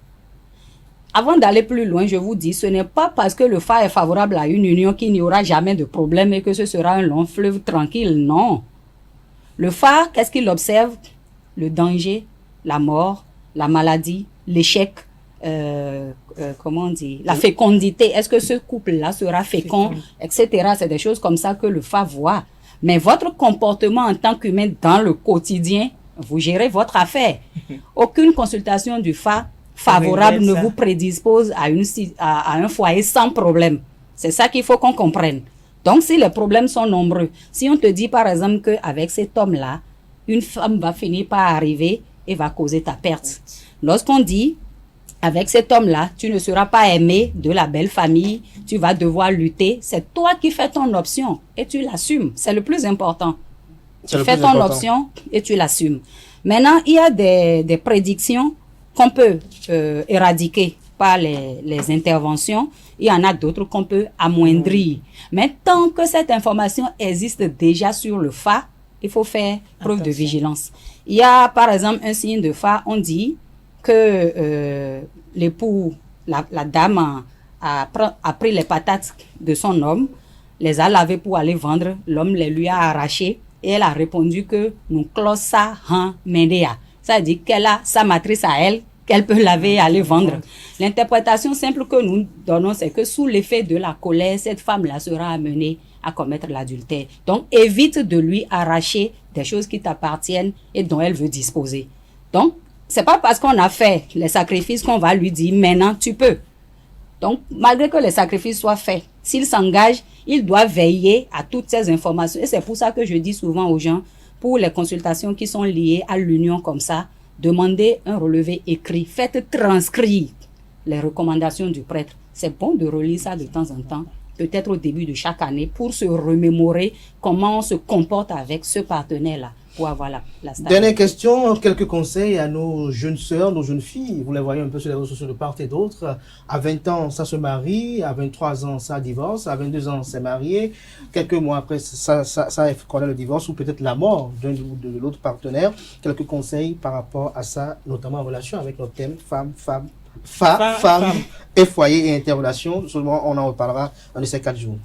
Avant d'aller plus loin, je vous dis, ce n'est pas parce que le Fa est favorable à une union qu'il n'y aura jamais de problème et que ce sera un long fleuve tranquille. Non. Le Fa, qu'est-ce qu'il observe? Le danger, la mort, la maladie, l'échec, la fécondité. Est-ce que ce couple-là sera fécond, etc. C'est des choses comme ça que le Fa voit. Mais votre comportement en tant qu'humain dans le quotidien, vous gérez votre affaire. Aucune consultation du Fa favorable ne vous prédispose à un foyer sans problème. C'est ça qu'il faut qu'on comprenne. Donc, si les problèmes sont nombreux, si on te dit par exemple qu'avec cet homme-là, une femme va finir par arriver et va causer ta perte. Lorsqu'on dit, avec cet homme-là, tu ne seras pas aimé de la belle famille, tu vas devoir lutter, c'est toi qui fais ton option et tu l'assumes. C'est le plus important. Tu fais ton option et tu l'assumes. Maintenant, il y a des prédictions qu'on peut éradiquer par les interventions. Il y en a d'autres qu'on peut amoindrir. Mais tant que cette information existe déjà sur le Fa, il faut faire preuve de vigilance. Il y a par exemple un signe de Fa, on dit que l'époux, la dame a pris les patates de son homme, les a lavées pour aller vendre, l'homme les lui a arrachées et elle a répondu que nous close ça en média. Ça dit qu'elle a sa matrice à elle, qu'elle peut laver et aller vendre. L'interprétation simple que nous donnons, c'est que sous l'effet de la colère, cette femme-là sera amenée à commettre l'adultère. Donc, évite de lui arracher des choses qui t'appartiennent et dont elle veut disposer. Donc, c'est pas parce qu'on a fait les sacrifices qu'on va lui dire maintenant tu peux. Donc, malgré que les sacrifices soient faits, s'il s'engage, il doit veiller à toutes ces informations. Et c'est pour ça que je dis souvent aux gens, pour les consultations qui sont liées à l'union comme ça, demandez un relevé écrit. Faites transcrire les recommandations du prêtre. C'est bon de relire ça de temps en temps, peut-être au début de chaque année, pour se remémorer comment on se comporte avec ce partenaire-là, pour avoir la stabilité. Dernière question, quelques conseils à nos jeunes sœurs, nos jeunes filles. Vous les voyez un peu sur les réseaux sociaux de part et d'autre. À 20 ans, ça se marie. À 23 ans, ça divorce. À 22 ans, c'est marié. Quelques mois après, ça connaît le divorce ou peut-être la mort d'un ou de l'autre partenaire. Quelques conseils par rapport à ça, notamment en relation avec notre thème femme et foyer et interrelation. Seulement, on en reparlera dans ces 4 jours.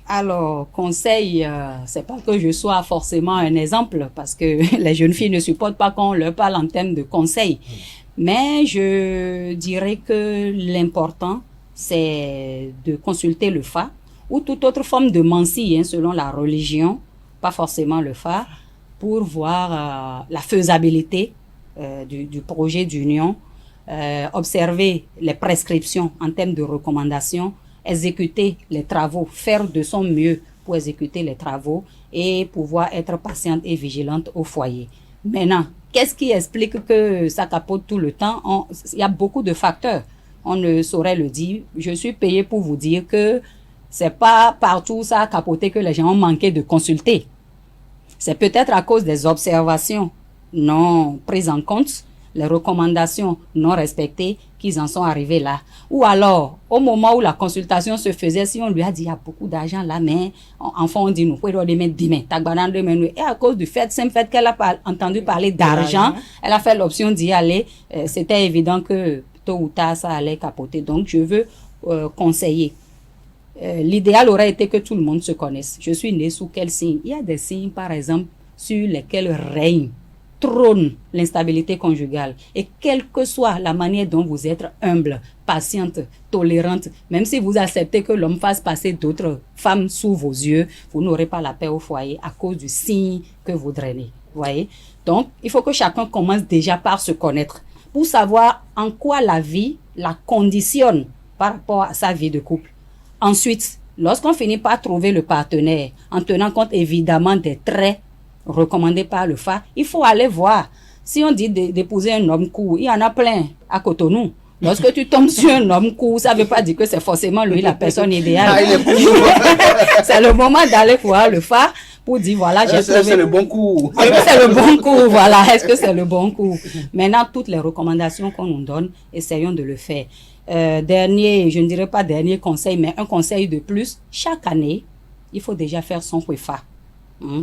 Alors, conseil, c'est pas que je sois forcément un exemple, parce que les jeunes filles ne supportent pas qu'on leur parle en termes de conseil. Mais je dirais que l'important, c'est de consulter le FA ou toute autre forme de mancie, selon la religion, pas forcément le FA, pour voir la faisabilité du projet d'union, observer les prescriptions en termes de recommandations, exécuter les travaux, faire de son mieux pour exécuter les travaux et pouvoir être patiente et vigilante au foyer. Maintenant, qu'est-ce qui explique que ça capote tout le temps? Il y a beaucoup de facteurs. On ne saurait le dire. Je suis payé pour vous dire que c'est pas partout ça a capoté que les gens ont manqué de consulter. C'est peut-être à cause des observations non prises en compte, les recommandations non respectées qu'ils en sont arrivés là. Ou alors, au moment où la consultation se faisait, si on lui a dit, il y a beaucoup d'argent là, mais enfin on dit, nous pouvons les mettre 10 000. Et à cause du simple fait qu'elle a entendu parler d'argent, elle a fait l'option d'y aller. C'était évident que tôt ou tard, ça allait capoter. Donc, je veux conseiller. L'idéal aurait été que tout le monde se connaisse. Je suis née sous quel signe? Il y a des signes, par exemple, sur lesquels règne, trône l'instabilité conjugale. Et quelle que soit la manière dont vous êtes humble, patiente, tolérante, même si vous acceptez que l'homme fasse passer d'autres femmes sous vos yeux, vous n'aurez pas la paix au foyer à cause du signe que vous drainez. Voyez? Donc, il faut que chacun commence déjà par se connaître pour savoir en quoi la vie la conditionne par rapport à sa vie de couple. Ensuite, lorsqu'on finit par trouver le partenaire, en tenant compte évidemment des traits recommandés par le FA, il faut aller voir. Si on dit d'épouser un homme court, il y en a plein à Cotonou. Lorsque tu tombes sur un homme court, ça ne veut pas dire que c'est forcément lui la personne idéale. C'est le moment d'aller voir le FA pour dire voilà, j'ai trouvé. C'est le bon coup. Est-ce que c'est le bon coup? Voilà, est-ce que c'est le bon coup? Maintenant, toutes les recommandations qu'on nous donne, essayons de le faire. Dernier, je ne dirais pas dernier conseil, mais un conseil de plus. Chaque année, il faut déjà faire son FA.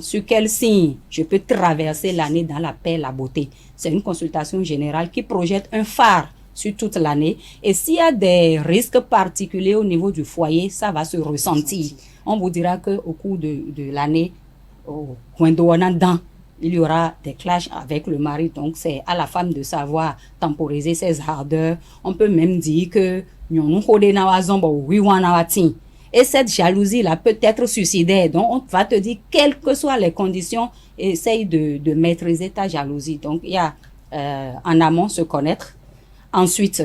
Sur quel signe je peux traverser l'année dans la paix, la beauté? C'est une consultation générale qui projette un phare sur toute l'année. Et s'il y a des risques particuliers au niveau du foyer, ça va se ressentir. On vous dira qu'au cours de l'année, au coin d'Ouanandan, il y aura des clashs avec le mari. Donc, c'est à la femme de savoir temporiser ses ardeurs. On peut même dire que et cette jalousie-là peut être suicidaire. Donc, on va te dire, quelles que soient les conditions, essaye de maîtriser ta jalousie. Donc, il y a en amont se connaître. Ensuite,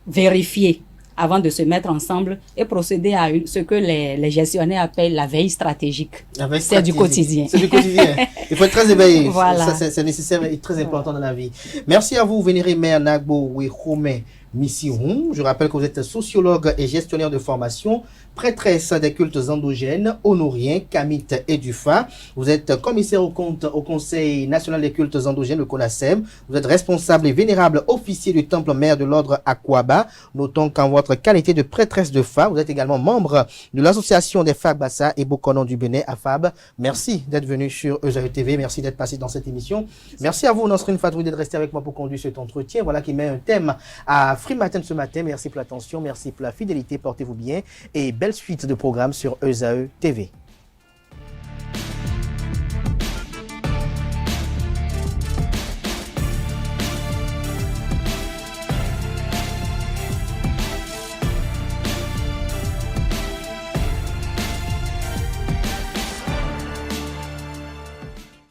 vérifier avant de se mettre ensemble et procéder à ce que les gestionnaires appellent la veille stratégique. C'est du quotidien. C'est du quotidien. Il faut être très éveillé. Voilà. Ça, c'est nécessaire et très important dans la vie. Merci à vous, Vénéré Mère Nagbo Wehome Missirou. Je rappelle que vous êtes sociologue et gestionnaire de formation, prêtresse des cultes endogènes, honorien, Kamite et Dufa. Vous êtes commissaire aux comptes au Conseil national des cultes endogènes, le CONASEM. Vous êtes responsable et vénérable officier du temple mère de l'ordre Akwaba. Notons qu'en votre qualité de prêtresse de Fa, vous êtes également membre de l'association des Fagbassa et Bokonon du Bénin, AFAB. Merci d'être venu sur EZAE TV. Merci d'être passé dans cette émission. Merci à vous, Nasrine Fadoui, d'être resté avec moi pour conduire cet entretien. Voilà qui met un thème à Free Matin ce matin. Merci pour l'attention, merci pour la fidélité. Portez-vous bien et belle suite de programmes sur EZAE TV.